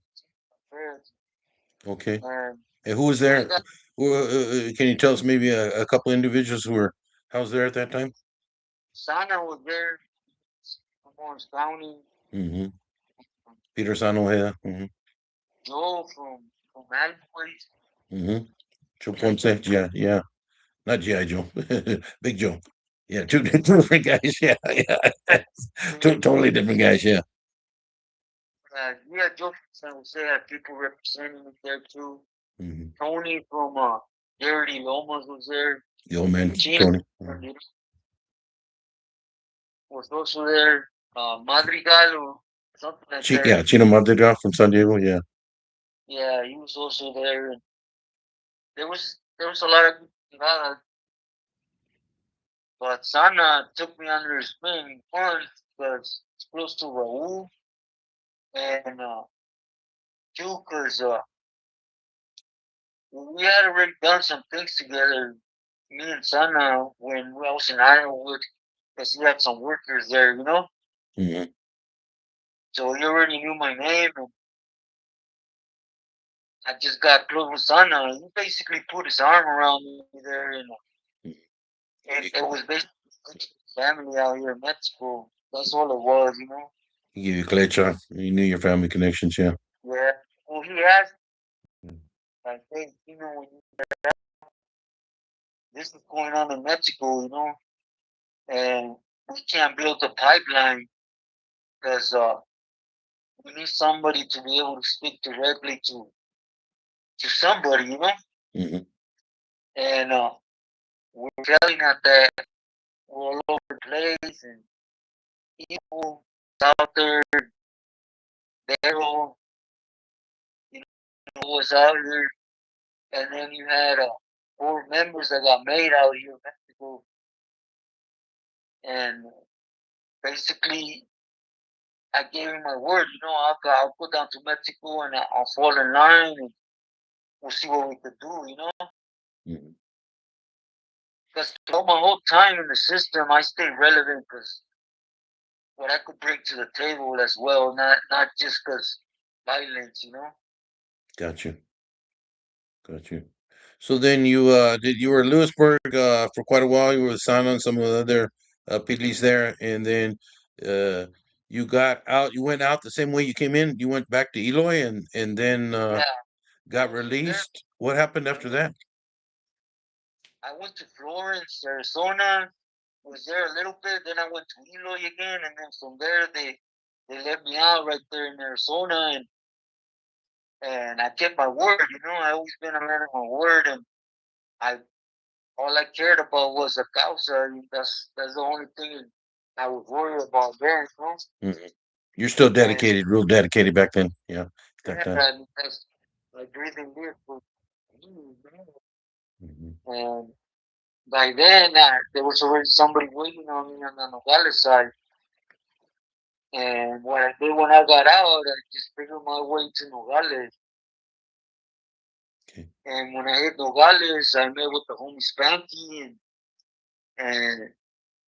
Okay. And And who was I there? got Can you tell us maybe a couple individuals who were housed there at that time? Sana was there from Orange County. Mm-hmm. Peter San Ojeda. Mm-hmm. Joe from Alvarez. Mm-hmm. Joe Ponce. Yeah, yeah. Not G.I. Joe. Big Joe. Yeah, two different guys. Yeah, yeah. Totally different guys. Yeah. Yeah, Joe from San Jose had people representing me there too. Mm-hmm. Tony from Dirty Lomas was there. The old man, Chino Tony. was also there. Madrigal or something like that. Yeah, Chino Madrigal from San Diego. Yeah. Yeah, he was also there. And there was a lot of uh, but Sana took me under his wing once because it's close to Raul and two because we had already done some things together, me and Sana, when I was in Ironwood, because he had some workers there, you know. Mm-hmm. So he already knew my name, and I just got close with Sana. He basically put his arm around me there, and it was basically family out here in Mexico. That's all it was, you know. He gave you a clay shot. You knew your family connections. Yeah. Yeah. Well, he asked, like, hey, you know, when this is going on in Mexico, you know, and we can't build a pipeline because we need somebody to be able to speak directly to somebody, you know. Mm-hmm. And we're failing at that. We're all over the place, and people out there, Daryl, you know, was out here, and then you had four members that got made out here in Mexico, and basically I gave him my word, you know, I'll go down to Mexico and I'll fall in line, and we'll see what we could do, you know. Mm-hmm. Because throughout my whole time in the system, I stayed relevant because what I could bring to the table as well, not just because violence, you know. Got you. Got you. So then you were in Lewisburg for quite a while. You were with Sana and some of the other Pidleys there, and then uh, you got out. You went out the same way you came in. You went back to Eloy, and then Yeah, I got was from there. released. What happened I after went, that? I went to Florence, Arizona. Was there a little bit. Then I went to Eloy again, and then from there they let me out right there in Arizona, and I kept my word. You know, I always been a man of my word, and I all I cared about was the causa. That's the only thing I was worried about there. You know? Mhm. You're still And dedicated, real dedicated back then. Yeah, at that yeah, time. and that's like breathing deep for me, Hmm. and by then there was already somebody waiting on me on the Nogales side. And what I did when I got out, I just figured my way to Nogales. Okay, And when I hit Nogales, I met with the homie Spanky and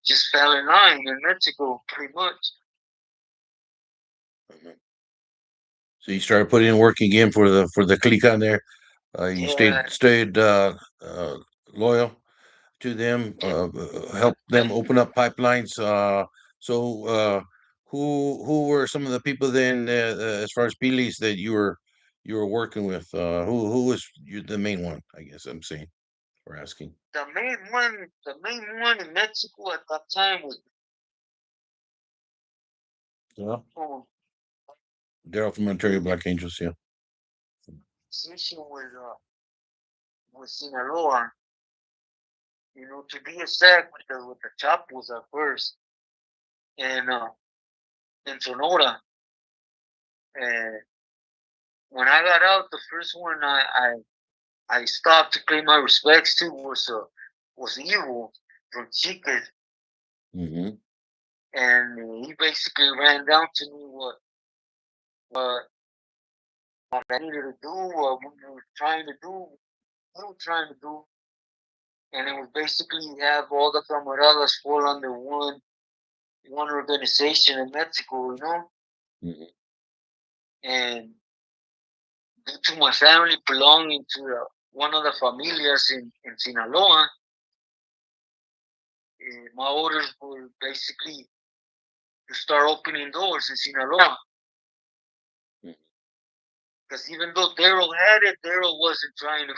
just fell in line in Mexico, pretty much. uh-huh. So you started putting in work again for the clique on there. You Yeah, stayed loyal. to them, help them open up pipelines. So, who were some of the people then, as far as Pilis that you were working with? Who was the main one? I guess I'm saying or asking. The main one in Mexico at that time was Yeah, um, Daryl from Ontario Black Angels. Yeah. position with Sinaloa. To be exact, with the Chapos at first, and in Sonora. And when I got out, the first one I stopped to pay my respects to was Evil from Chica, Mm-hmm. and he basically ran down to me what I needed to do, what we were trying to do, and it was basically have all the camaradas fall under one organization in Mexico. Mm-hmm. And due to my family belonging to one of the familias in Sinaloa, my orders were basically to start opening doors in Sinaloa. Because even though Daryl had it, Daryl wasn't trying to.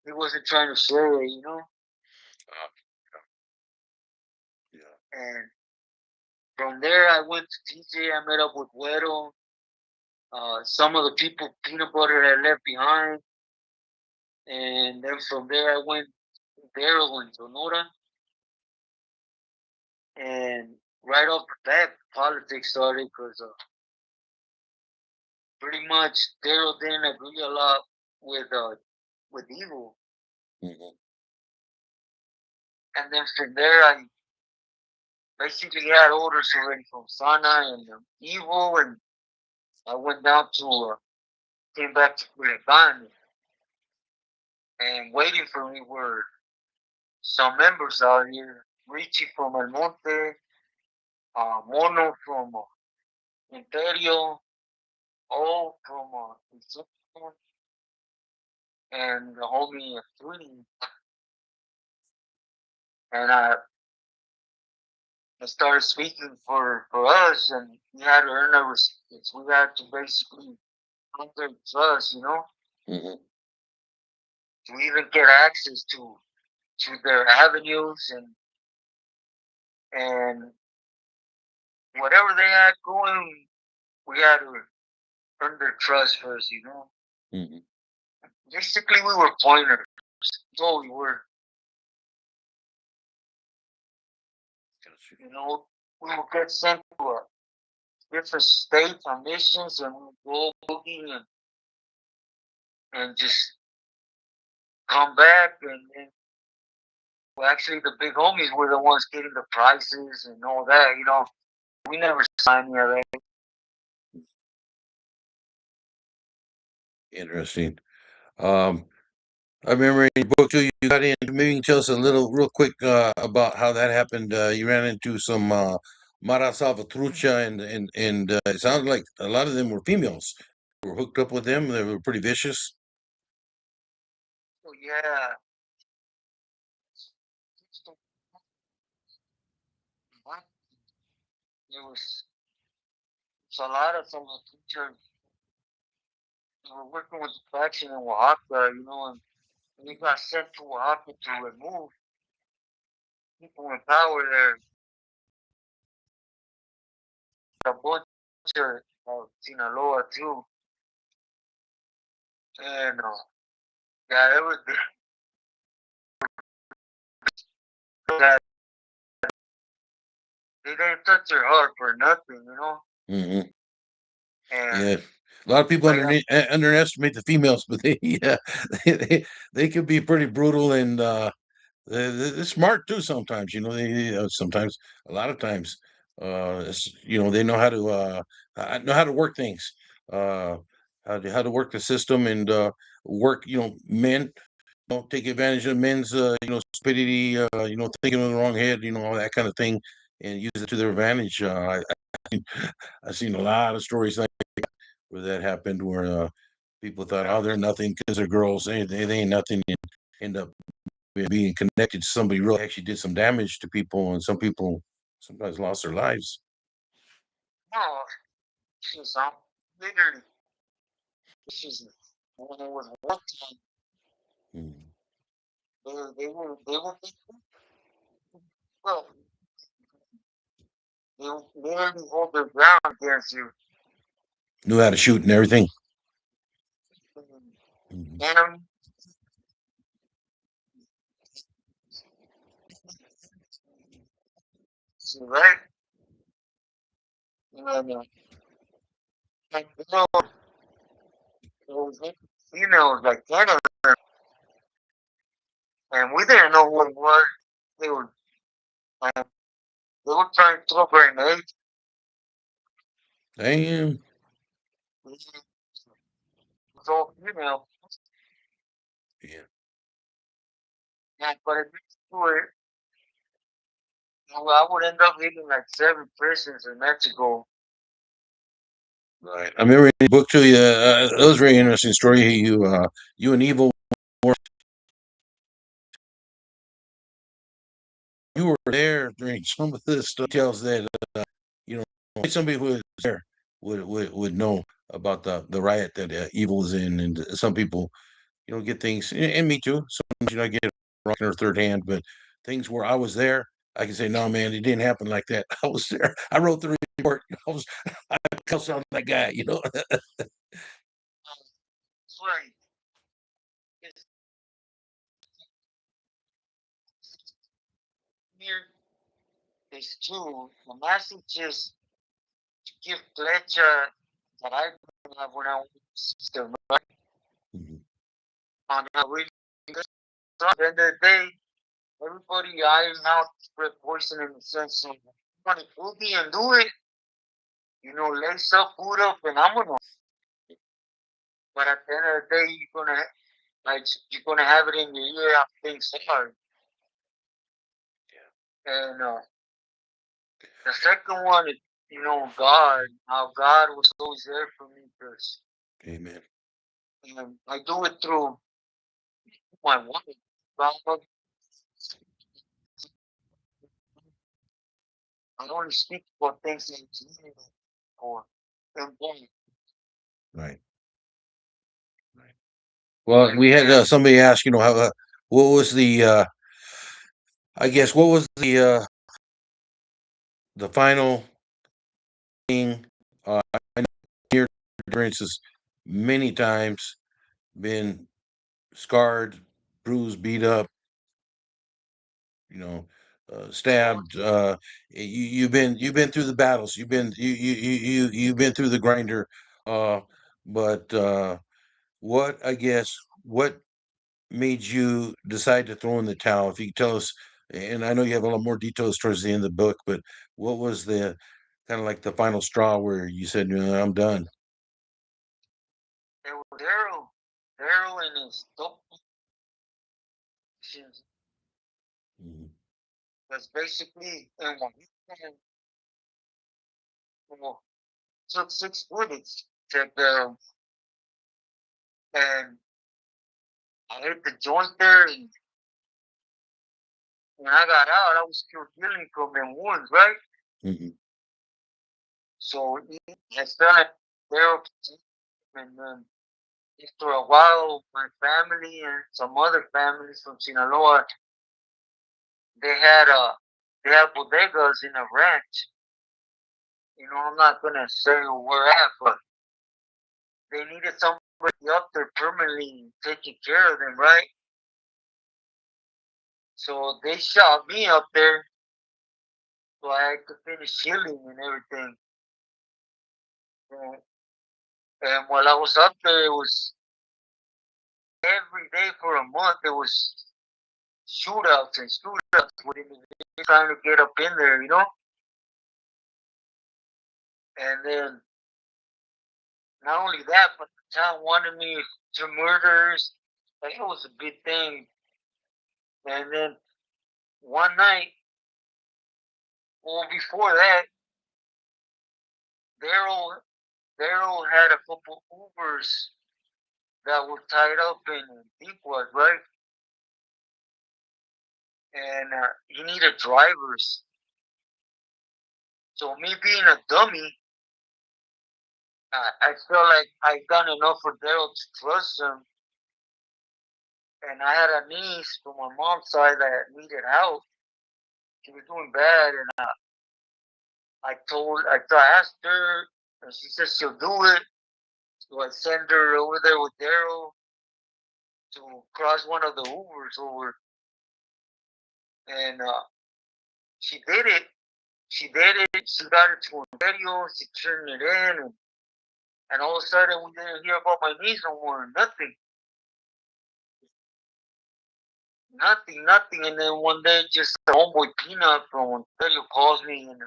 He wasn't trying to share it. Uh, yeah. And from there, I went to TJ. I met up with Güero. Some of the people Peanut Butter had left behind, and then from there, I went to Daryl in Sonora. And right off the bat, politics started because pretty much Daryl didn't agree a lot with Evil. Mm-hmm. And then from there, I basically had orders already from Sana and Evil, and I went down to came back to Culiacan, and waiting for me were some members out here: Richie from El Monte, Mono from Imperio, O from Concepcion, and the homie Three. And I started speaking for us, and we had to earn our respect. We had to basically earn their trust, Mm-hmm. to even get access to their avenues and whatever they had going, we had to earn their trust first. Mm-hmm. Basically, we were pointers. So we were, Gotcha. we would get sent to different states on missions, and we would go boogie and just come back. And well, actually, the big homies were the ones getting the prices and all that. We never signed any of that. Interesting. Um, I remember in your book too, you got into. Maybe you can tell us a little, real quick, about how that happened. You ran into some Mara Salvatrucha, and it sounded like a lot of them were females. You were hooked up with them. They were pretty vicious. So yeah, it was a lot of some of the teachers. We were working with the faction in Oaxaca, and we got sent to Oaxaca to remove people in power there. A bunch of Sinaloa too, and yeah, it was that they didn't touch their heart for nothing. Hmm. And Yeah, a lot of people right up, underestimate the females, but they yeah, they could be pretty brutal and they're smart too. Sometimes, sometimes a lot of times, they know how to know how to work things, uh, how to work the system and work. Men don't take advantage of men's stupidity. Thinking on the wrong head. All that kind of thing, and use it to their advantage. I've seen a lot of stories like where that happened, where people thought, oh, they're nothing because they're girls. They ain't nothing. And end up being connected to somebody really actually did some damage to people, and some people sometimes lost their lives. No, she's literally, she's when it was wartime, Mm. they were well, they would literally hold their ground against you. Knew how to shoot and everything. Mhm. And so, right, and like there was females like 10 of them, and we didn't know what it was. They were like, they were trying to throw grenades. Damn. It was all female, Yeah. and but it to it, I would end up hitting like 7 prisons in Mexico. Right. I remember in the book too. It was a very interesting story. You and Evil, you were there during some of the details that you know somebody who was there would know about the riot that Evil was in, and some people get things, and me too. Sometimes I get wrong or third hand, but things where I was there, I can say, no, man, it didn't happen like that. I was there. I wrote the report. I was on that guy. Sorry, it's here. It's true. The message is to give pleasure that I have when I was still Mhm. on a really at the end of the day, everybody iron out spread poison in the sense of money foodie and do it, lay some food up and I'm gonna, but at the end of the day you're gonna have it in your ear how things are. And the second one is, God, how God was always there for me because Amen. I do it through my wife. God, I only speak about things that it's needed for. And then, Right. Right. Well, we had somebody ask, how what was I guess what was the final thing? I know near experiences many times been scarred, bruised, beat up, stabbed. You've been through the battles. You've been through the grinder. Uh, but what I guess what made you decide to throw in the towel? If you could tell us, and I know you have a lot more details towards the end of the book, but what was the kind of like the final straw where you said, I'm done? there was Daryl and his dope Mhm. was basically, and when he well, took 6 bullets to the, and I hit the joint there, and when I got out, I was still healing from them wounds, right? Mhm. So I started Daryl, and then after a while, my family and some other families from Sinaloa, they had they had bodegas in a ranch. I'm not gonna say where at, but they needed somebody up there permanently taking care of them, right? So they shot me up there so I could finish healing and everything. And, and while I was up there, it was every day for a month. It was shootouts and shootouts with individuals trying to get up in there. And then not only that, but the town wanted me to murders. Like it was a big thing. And then one night, well, before that, Daryl Daryl had a couple Ubers that were tied up in Deepwood, right? and he needed drivers. So me being a dummy, I felt like I done enough for Daryl to trust him. And I had a niece from my mom's side that needed help. She was doing bad, and I asked her, and she said she'll do it. So I sent her over there with Daryl to cross one of the Ubers over, and she did it. She did it. She got it to a radio. She turned it in, and all of a sudden we didn't hear about my niece no more. Nothing, nothing, nothing. And then one day, just a homeboy Peanut from Ontario calls me, and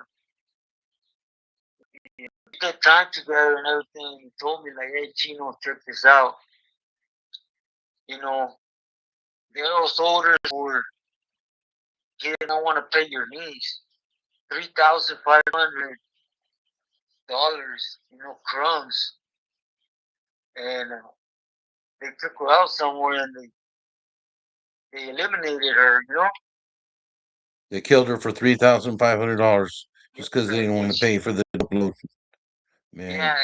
we get time together and everything. He told me like, "Hey, Chino, check this out. You know, those orders were he did not want to pay your niece $3,500, crumbs, and they took her out somewhere and they eliminated her. They killed her for $3,500 just because they didn't want to Which, pay for the upload. yeah, Man,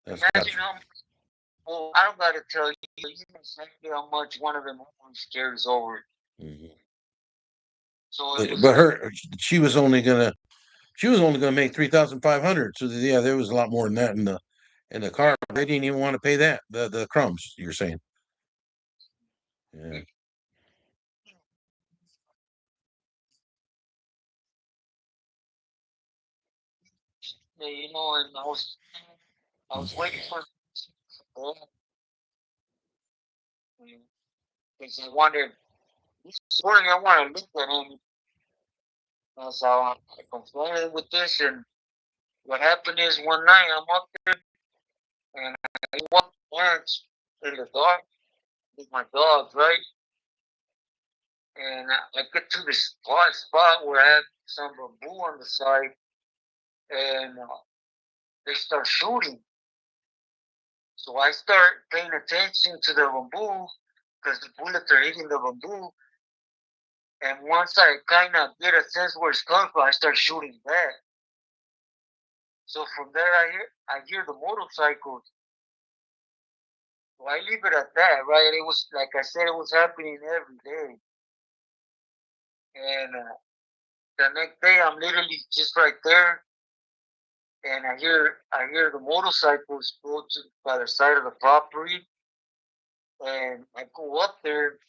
that's imagine how. Well, I don't got to tell you, you know exactly how much one of them movies carries over. Mhm. So it But was but like, her she was only gonna make 3,500. So yeah, there was a lot more than that in the car. They didn't even want to pay that the crumbs. You're saying, yeah. and I was waiting for because I wanted this morning. I want to look at him. So I confronted with this, and what happened is one night I'm up there and I walk once in the dark with my dogs, right? And I get to this spot where I had some bamboo on the side, and they start shooting. So I start paying attention to the bamboo because the bullets are hitting the bamboo. And once I kind of get a sense where it's coming from, I start shooting back. So from there, I hear the motorcycles. So I leave it at that, right? It was like I said, it was happening every day. And the next day, I'm literally just right there, and I hear the motorcycles go to by the side of the property, and I go up there,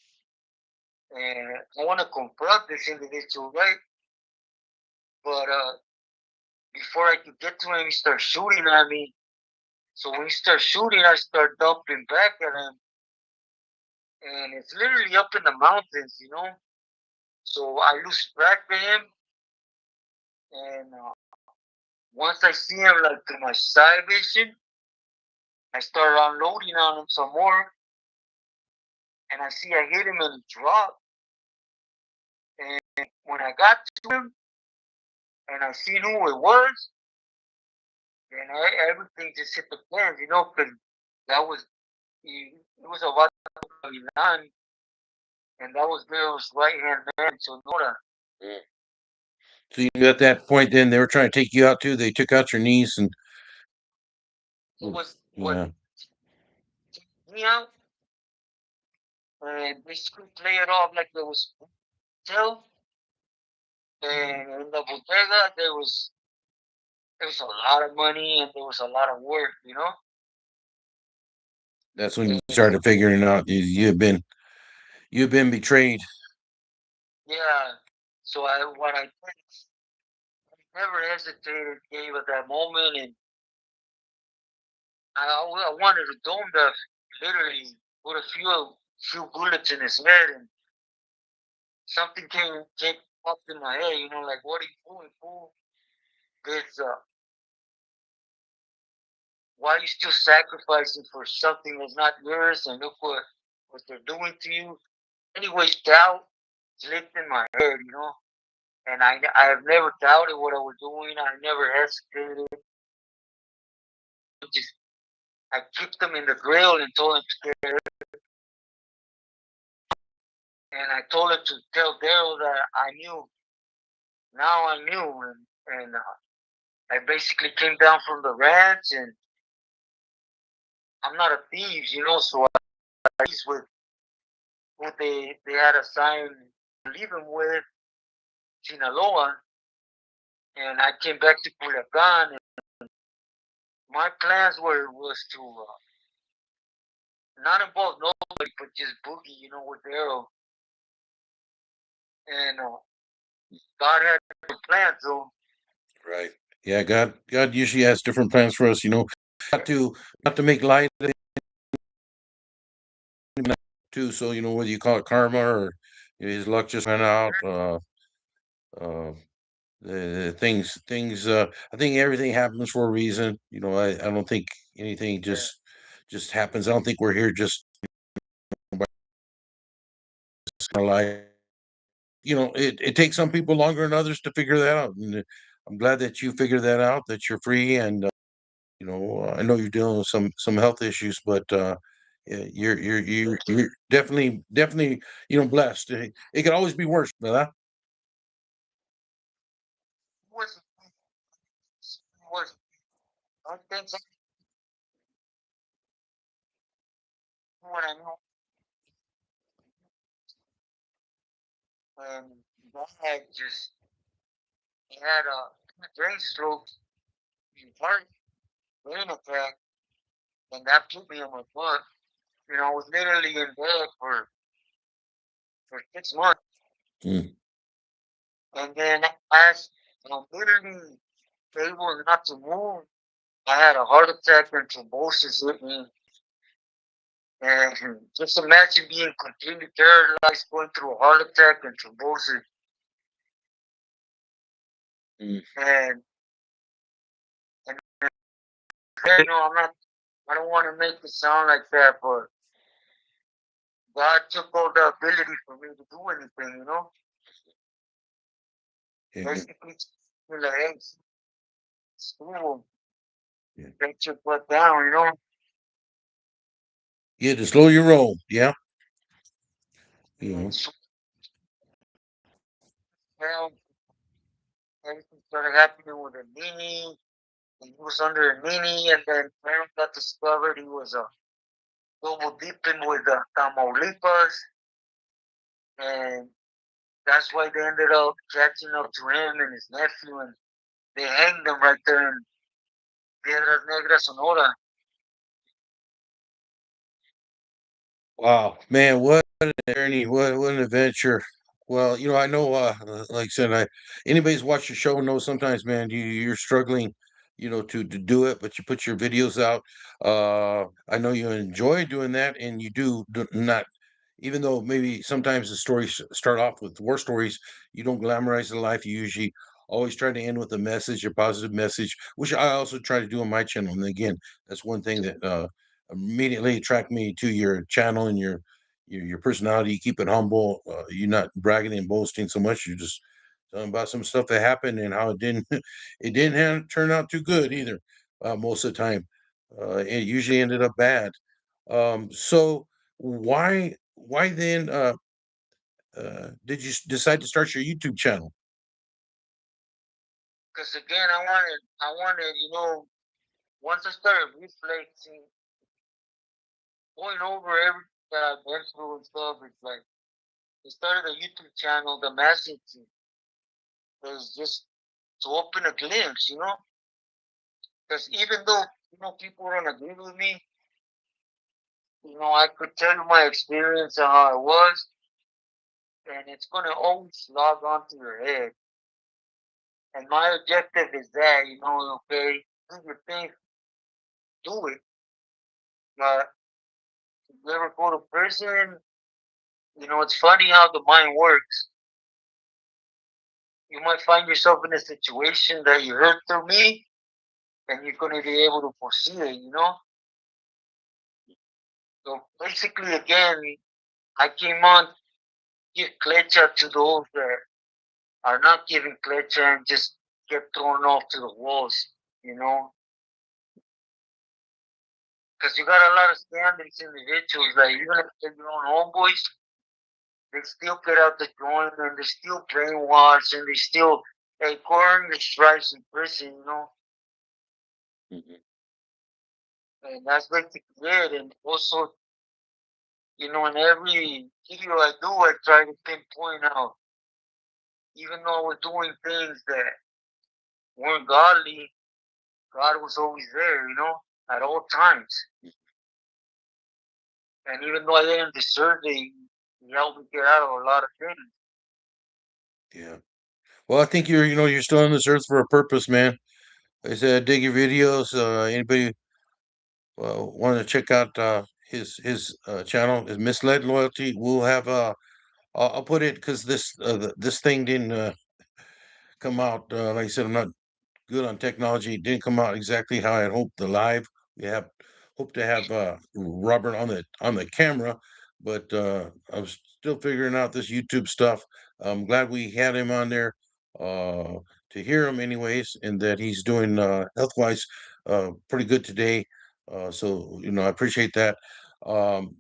and I want to confront this individual, right? But before I could get to him, he starts shooting at me. So when he starts shooting, I start dumping back at him, and it's literally up in the mountains. So I lose track of him, and once I see him like through my side vision, I start unloading on him some more, and I see I hit him and he dropped. And when I got to him and I seen who it was, and everything just hit the fans, because that was it was about Milan, and that was Bill's right hand man, Sonora. Mm. So you knew at that point, then they were trying to take you out too. They took out your niece, and It was what yeah, took me out, and basically play it off like there was tell. And in the bodega, there was a lot of money and there was a lot of work. that's when you And started figuring out you've been betrayed. yeah, so what I did is I never hesitated, gave at that moment, and I wanted to dome the literally put a few bullets in his head, and something came up in my head, like what are you doing, fool? This why are you still sacrificing for something that's not yours? And look what they're doing to you. Anyways, doubt slipped in my head. And I have never doubted what I was doing. I never hesitated. Just I kicked them in the grill and told them to get. and I told her to tell Daryl that I knew. Now I knew, and I basically came down from the ranch, and I'm not a thief, so I was with who they had assigned to leave him with, Sinaloa, and I came back to Culiacan, and my plans was to not involve nobody, but just boogie, with Daryl, and God had a plan, so. Right. Yeah, God usually has different plans for us, not to make light of it too. So, whether you call it karma or his luck just ran out, uh the things I think everything happens for a reason. I don't think anything just happens. I don't think we're here just by life. It takes some people longer than others to figure that out. And I'm glad that you figured that out, that you're free. And I know you're dealing with some health issues, but yeah, you're definitely blessed. It could always be worse, huh? Was was I think that's what I know, and God had just he had a brain stroke, heart brain attack, and that put me on my butt. I was literally in bed for 6 months, Mm. and then as I'm literally able not to move, I had a heart attack and thrombosis hit me. And just imagine being completely paralyzed, going through a heart attack and thrombosis. Mm. And I don't want to make it sound like that, but God took all the ability for me to do anything. Yeah, Basically, you're like, hey, school, yeah, get your butt down. yeah. To slow your roll, yeah. You know, So, well, everything started happening with a knee. He was under a knee, and then Aaron got discovered he was a double dipping with the Tamaulipas, and that's why they ended up catching up to him and his nephew, and they hanged them right there in Piedras Negras, Sonora. wow, man, what an journey, what an adventure. Well, I know, like I said, anybody's watched the show knows sometimes, man, you're struggling, to do it, but you put your videos out. I know you enjoy doing that, and you do not, even though maybe sometimes the stories start off with war stories, you don't glamorize the life. You usually always try to end with a message, a positive message, which I also try to do on my channel. And again, that's one thing that immediately attract me to your channel and your personality. You keep it humble. You're not bragging and boasting so much. You're just talking about some stuff that happened and how it didn't it didn't turn out too good either. Most of the time, it usually ended up bad. So why then did you decide to start your YouTube channel? Because again, I wanted, once I started reflecting, going over everything that I've been through and stuff, it's like, I started a YouTube channel. The message is just to open a glimpse. Because even though, people don't agree with me, I could tell you my experience and how it was, and it's going to always log onto your head. And my objective is that, okay, do your thing, do it. But if you ever go to prison, it's funny how the mind works. You might find yourself in a situation that you heard through me, and you're going to be able to foresee it. So basically, again, I came on to give klecha to those that are not giving klecha and just get thrown off to the walls, you know? Because you got a lot of standings individuals that even if they're your own homeboys, they still get out the joint and they still brainwash and they still they pouring the stripes in prison, Mhm. and that's basically it. And also, in every video I do, I try to pinpoint out, even though we're doing things that weren't godly, God was always there, at all times. And even though I didn't deserve it, He helped me get out of a lot of things. Yeah. Well, I think you're still on this earth for a purpose, man. Like I said, I dig your videos. Anybody want to check out his channel, his Misled Loyalty? We'll have I'll put it because this thing didn't come out. Like I said, I'm not good on technology. It didn't come out exactly how I had hoped. The live we have hope to have Robert on the camera, but I was still figuring out this YouTube stuff. I'm glad we had him on there uh, to hear him, anyways, and that he's doing health wise pretty good today. So I appreciate that. Um,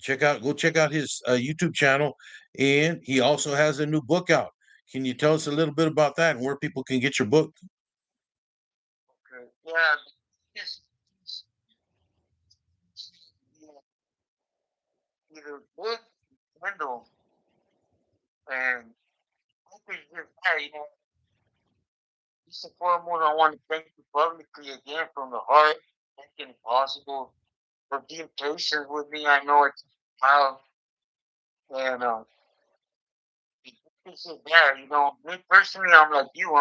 go check out his YouTube channel, and he also has a new book out. Can you tell us a little bit about that and where people can get your book? Okay. Yeah, just yeah, either book, window, and I think just that, first and foremost, I want to thank you publicly again from the heart, making it possible, for being patient with me. I know it's how, and it's just that, me personally, I'm like you.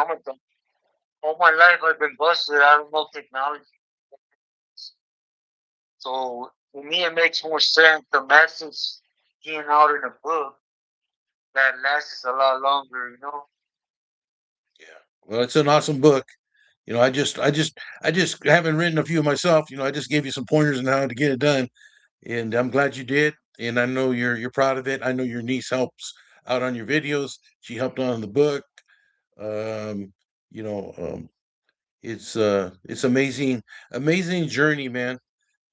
All my life I've been busted. I don't know technology. So for me, it makes more sense the message being out in a book that lasts a lot longer. Yeah. Well, it's an awesome book. I just haven't written a few myself. I just gave you some pointers on how to get it done, and I'm glad you did. And I know you're proud of it. I know your niece helps out on your videos. She helped on the book. Um, you know, it's amazing journey, man.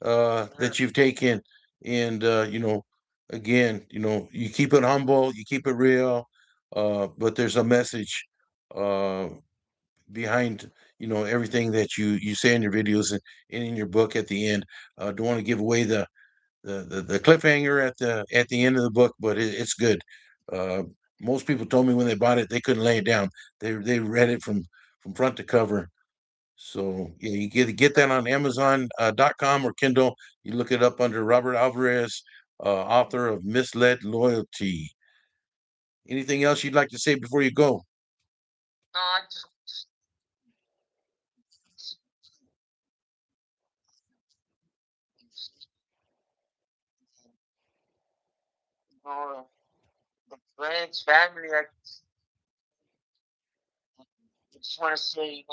Yeah. That you've taken, and again, you keep it humble, you keep it real, but there's a message. Uh, Behind everything that you say in your videos and in your book at the end. Don't want to give away the cliffhanger at the end of the book, but it's good. uh, Most people told me when they bought it they couldn't lay it down. They read it from front to cover. So yeah, you get that on Amazon.com or Kindle. You look it up under Robert Alvarez, author of Misled Loyalty. Anything else you'd like to say before you go? No, I just the friends, family. I just want to say,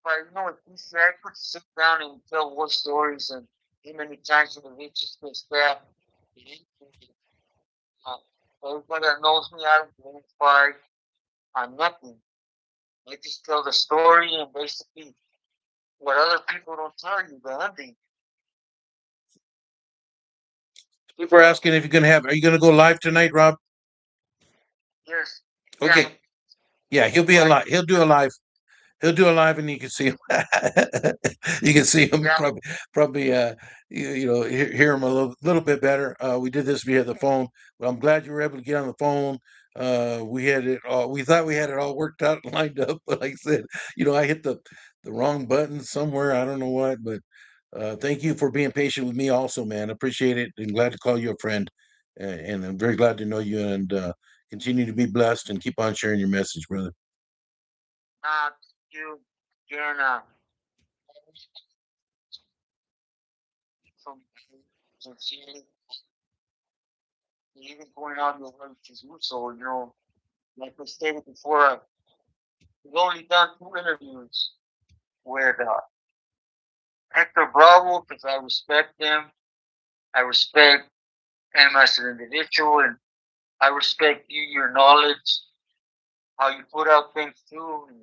but with this, I could sit down and tell war stories and how many times in the reaches this that. Uh, Everybody that knows me, I don't glorify on nothing. I just tell the story and basically what other people don't tell you, the ending. People are asking if you're gonna have. Are you gonna go live tonight, Rob? Yes, yeah, Okay. Yeah, he'll be like, alive. He'll do a live. He'll do a live, and you can see him. You can see him yeah, probably. Hear him a little bit better. We did this via the phone, but I'm glad you were able to get on the phone. We had it all. We thought we had it all worked out and lined up, but like I said, I hit the wrong button somewhere. I don't know what, but thank you for being patient with me, also, man. Appreciate it, and glad to call you a friend. And I'm very glad to know you, and continue to be blessed and keep on sharing your message, brother. not you, again, from sincerely, even going out your way to do so, like I stated before, we've only done two interviews with Hector Bravo because I respect him. I respect him as an individual, and I respect you, your knowledge, how you put out things too. And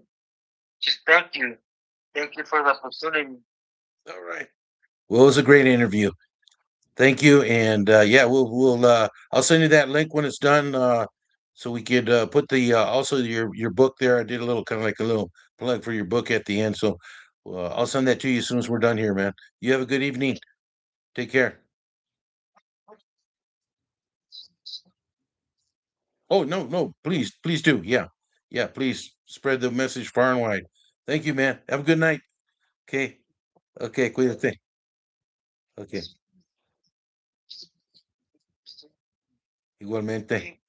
just thank you. Thank you for the opportunity. All right. Well, it was a great interview. Thank you, and yeah, we'll I'll send you that link when it's done, so we could put the also your book there. I did a little kind of like a little plug for your book at the end, so I'll send that to you as soon as we're done here, man. You have a good evening. Take care. Oh no, no, please do. Yeah, yeah, please spread the message far and wide. Thank you, man. Have a good night. Okay, okay, cuídate. Okay, igualmente. Thank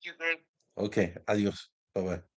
you, Gabe. Okay, adiós. Bye bye.